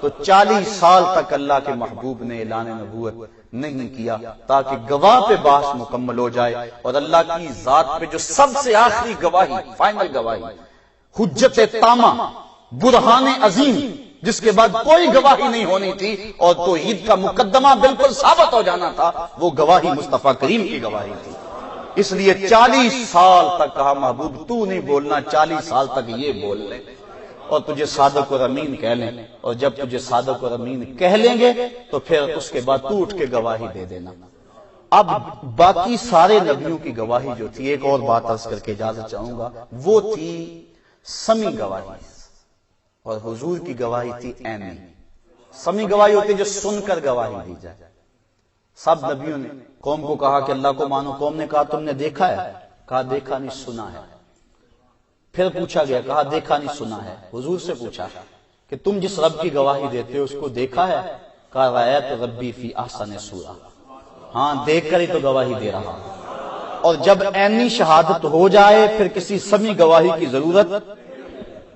تو 40 سال تک اللہ کے محبوب نے اعلان نبوت نہیں کیا تاکہ گواہ پہ بحث مکمل ہو جائے، اور اللہ کی ذات پہ جو سب سے آخری گواہی، فائنل گواہی، حجت تامہ، برہان عظیم، جس کے بعد کوئی گواہی نہیں ہونی تھی اور توحید کا مقدمہ بالکل ثابت ہو جانا تھا، وہ گواہی مصطفیٰ کریم کی گواہی تھی۔ اس لیے 40 سال تک کہا محبوب تو نہیں بولنا، 40 سال تک یہ بول لیں اور تجھے صادق اور امین کہہ لیں، اور جب تجھے صادق اور امین کہہ لیں گے تو پھر اس کے بعد تو اٹھ کے گواہی دے دینا۔ اب باقی سارے نبیوں کی گواہی جو تھی، ایک اور بات عرض کر کے اجازت چاہوں گا، وہ تھی سمی گواہی، اور حضور کی گواہی تھی عینی۔ سمی گواہی ہوتی ہے جو سن کر گواہی دی جائے۔ سب نبیوں نے قوم کو کہا کہ اللہ کو مانو، قوم نے کہا تم نے دیکھا ہے؟ کہا دیکھا نہیں سنا ہے۔ پھر پوچھا گیا، کہا دیکھا نہیں سنا ہے۔ حضور سے پوچھا کہ تم جس رب کی گواہی دیتے ہو اس کو دیکھا ہے؟ کہا رأیت ربی فی احسن صورہ، ہاں دیکھ کر ہی تو گواہی دے رہا۔ اور جب عینی شہادت ہو جائے پھر کسی سمی گواہی کی ضرورت۔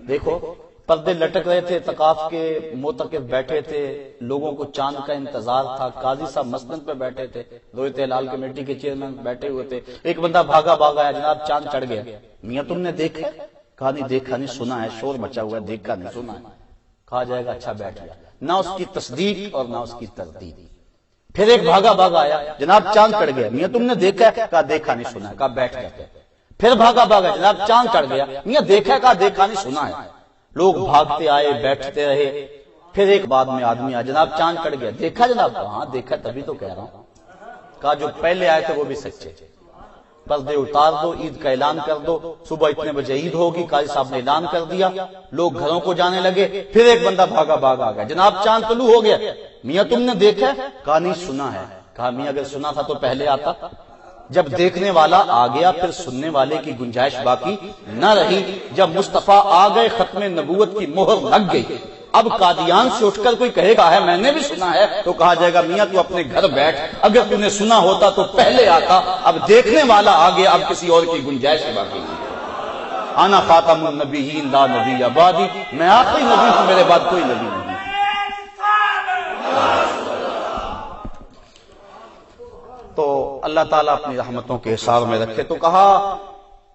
دیکھو پردے لٹک رہے تھے، اعتکاف کے معتکف بیٹھے تھے، لوگوں کو چاند کا انتظار تھا، قاضی صاحب مسند پہ بیٹھے تھے، رویت ہلال کمیٹی کے چیئرمین بیٹھے ہوئے تھے، ایک بندہ بھاگا آیا، جناب چاند چڑھ گیا۔ میاں تم نے دیکھا؟ کہا نہیں دیکھا نہیں سنا ہے، شور مچا ہوا ہے، دیکھا نہیں سنا ہے۔ کہا جائے گا اچھا بیٹھ گیا، نہ اس کی تصدیق اور نہ اس کی تردید۔ پھر ایک بھاگا بھاگا آیا، جناب چاند چڑھ گیا، میاں تم نے دیکھا ہے؟ کہا دیکھا نہیں سنا ہے، کہا بیٹھ جاتے۔ پھر بھاگا بھاگا، جناب چاند چڑھ گیا، میاں دیکھا ہے؟ کہا دیکھا نہیں سنا ہے۔ لوگ بھاگتے آئے، بیٹھتے رہے۔ پھر ایک بعد میں آدمی آیا، جناب چاند چڑھ گیا، دیکھا جناب؟ ہاں دیکھا، تبھی تو کہہ رہا ہوں۔ کہا جو پہلے آئے تھے وہ بھی سچے، پردے اتار دو، عید کا اعلان کر دو، صبح اتنے بجے عید ہوگی، قاضی صاحب نے اعلان کر دیا، لوگ گھروں کو جانے لگے۔ پھر ایک بندہ بھاگا بھاگا آ گیا، جناب چاند طلوع ہو گیا، میاں تم نے دیکھا ہے؟ کہا نہیں سنا ہے۔ کہا میاں اگر سنا تھا تو پہلے آتا۔ جب دیکھنے والا آ گیا پھر سننے والے کی گنجائش باقی نہ رہی۔ جب مصطفیٰ آ گئے ختم نبوت کی مہر لگ گئی۔ اب قادیان سے اٹھ کر کوئی کہے گا ہے میں نے بھی سنا ہے، تو کہا جائے گا میاں تو اپنے گھر بیٹھ، اگر تو نے سنا ہوتا تو پہلے آتا۔ اب دیکھنے والا آ گیا، اب کسی اور کی گنجائش باقی نہیں۔ انا خاتم النبیین لا نبی بعدی، میں آخری نبی ہوں، میرے بعد کوئی نبی نہیں۔ تو اللہ تعالیٰ اپنی رحمتوں کے حصار میں رکھے۔ تو کہا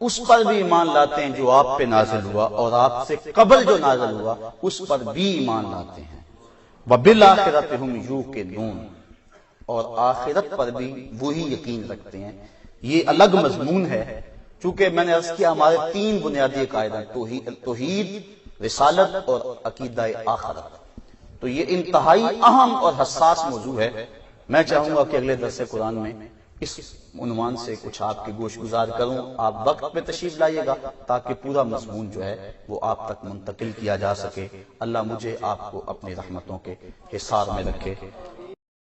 اس پر بھی ایمان لاتے ہیں جو آپ پہ نازل ہوا، اور آپ سے قبل جو نازل ہوا اس پر بھی ایمان لاتے ہیں۔ وَبِالْآخِرَةِ هُمْ يُوقِنُونَ، اور آخرت پر بھی وہی یقین رکھتے ہیں۔ یہ الگ مضمون ہے، چونکہ میں نے عرض کیا ہمارے تین بنیادی عقائد ہیں، توحید، رسالت اور عقیدہ آخرت۔ تو یہ انتہائی اہم اور حساس موضوع ہے۔ میں چاہوں گا کہ اگلے درس قرآن میں اس عنوان سے کچھ آپ کی گوش گزار کروں، آپ وقت پہ تشریف لائیے گا تاکہ پورا مضمون جو ہے وہ آپ تک منتقل کیا جا سکے۔ اللہ مجھے آپ کو اپنی رحمتوں کے حصار میں رکھے۔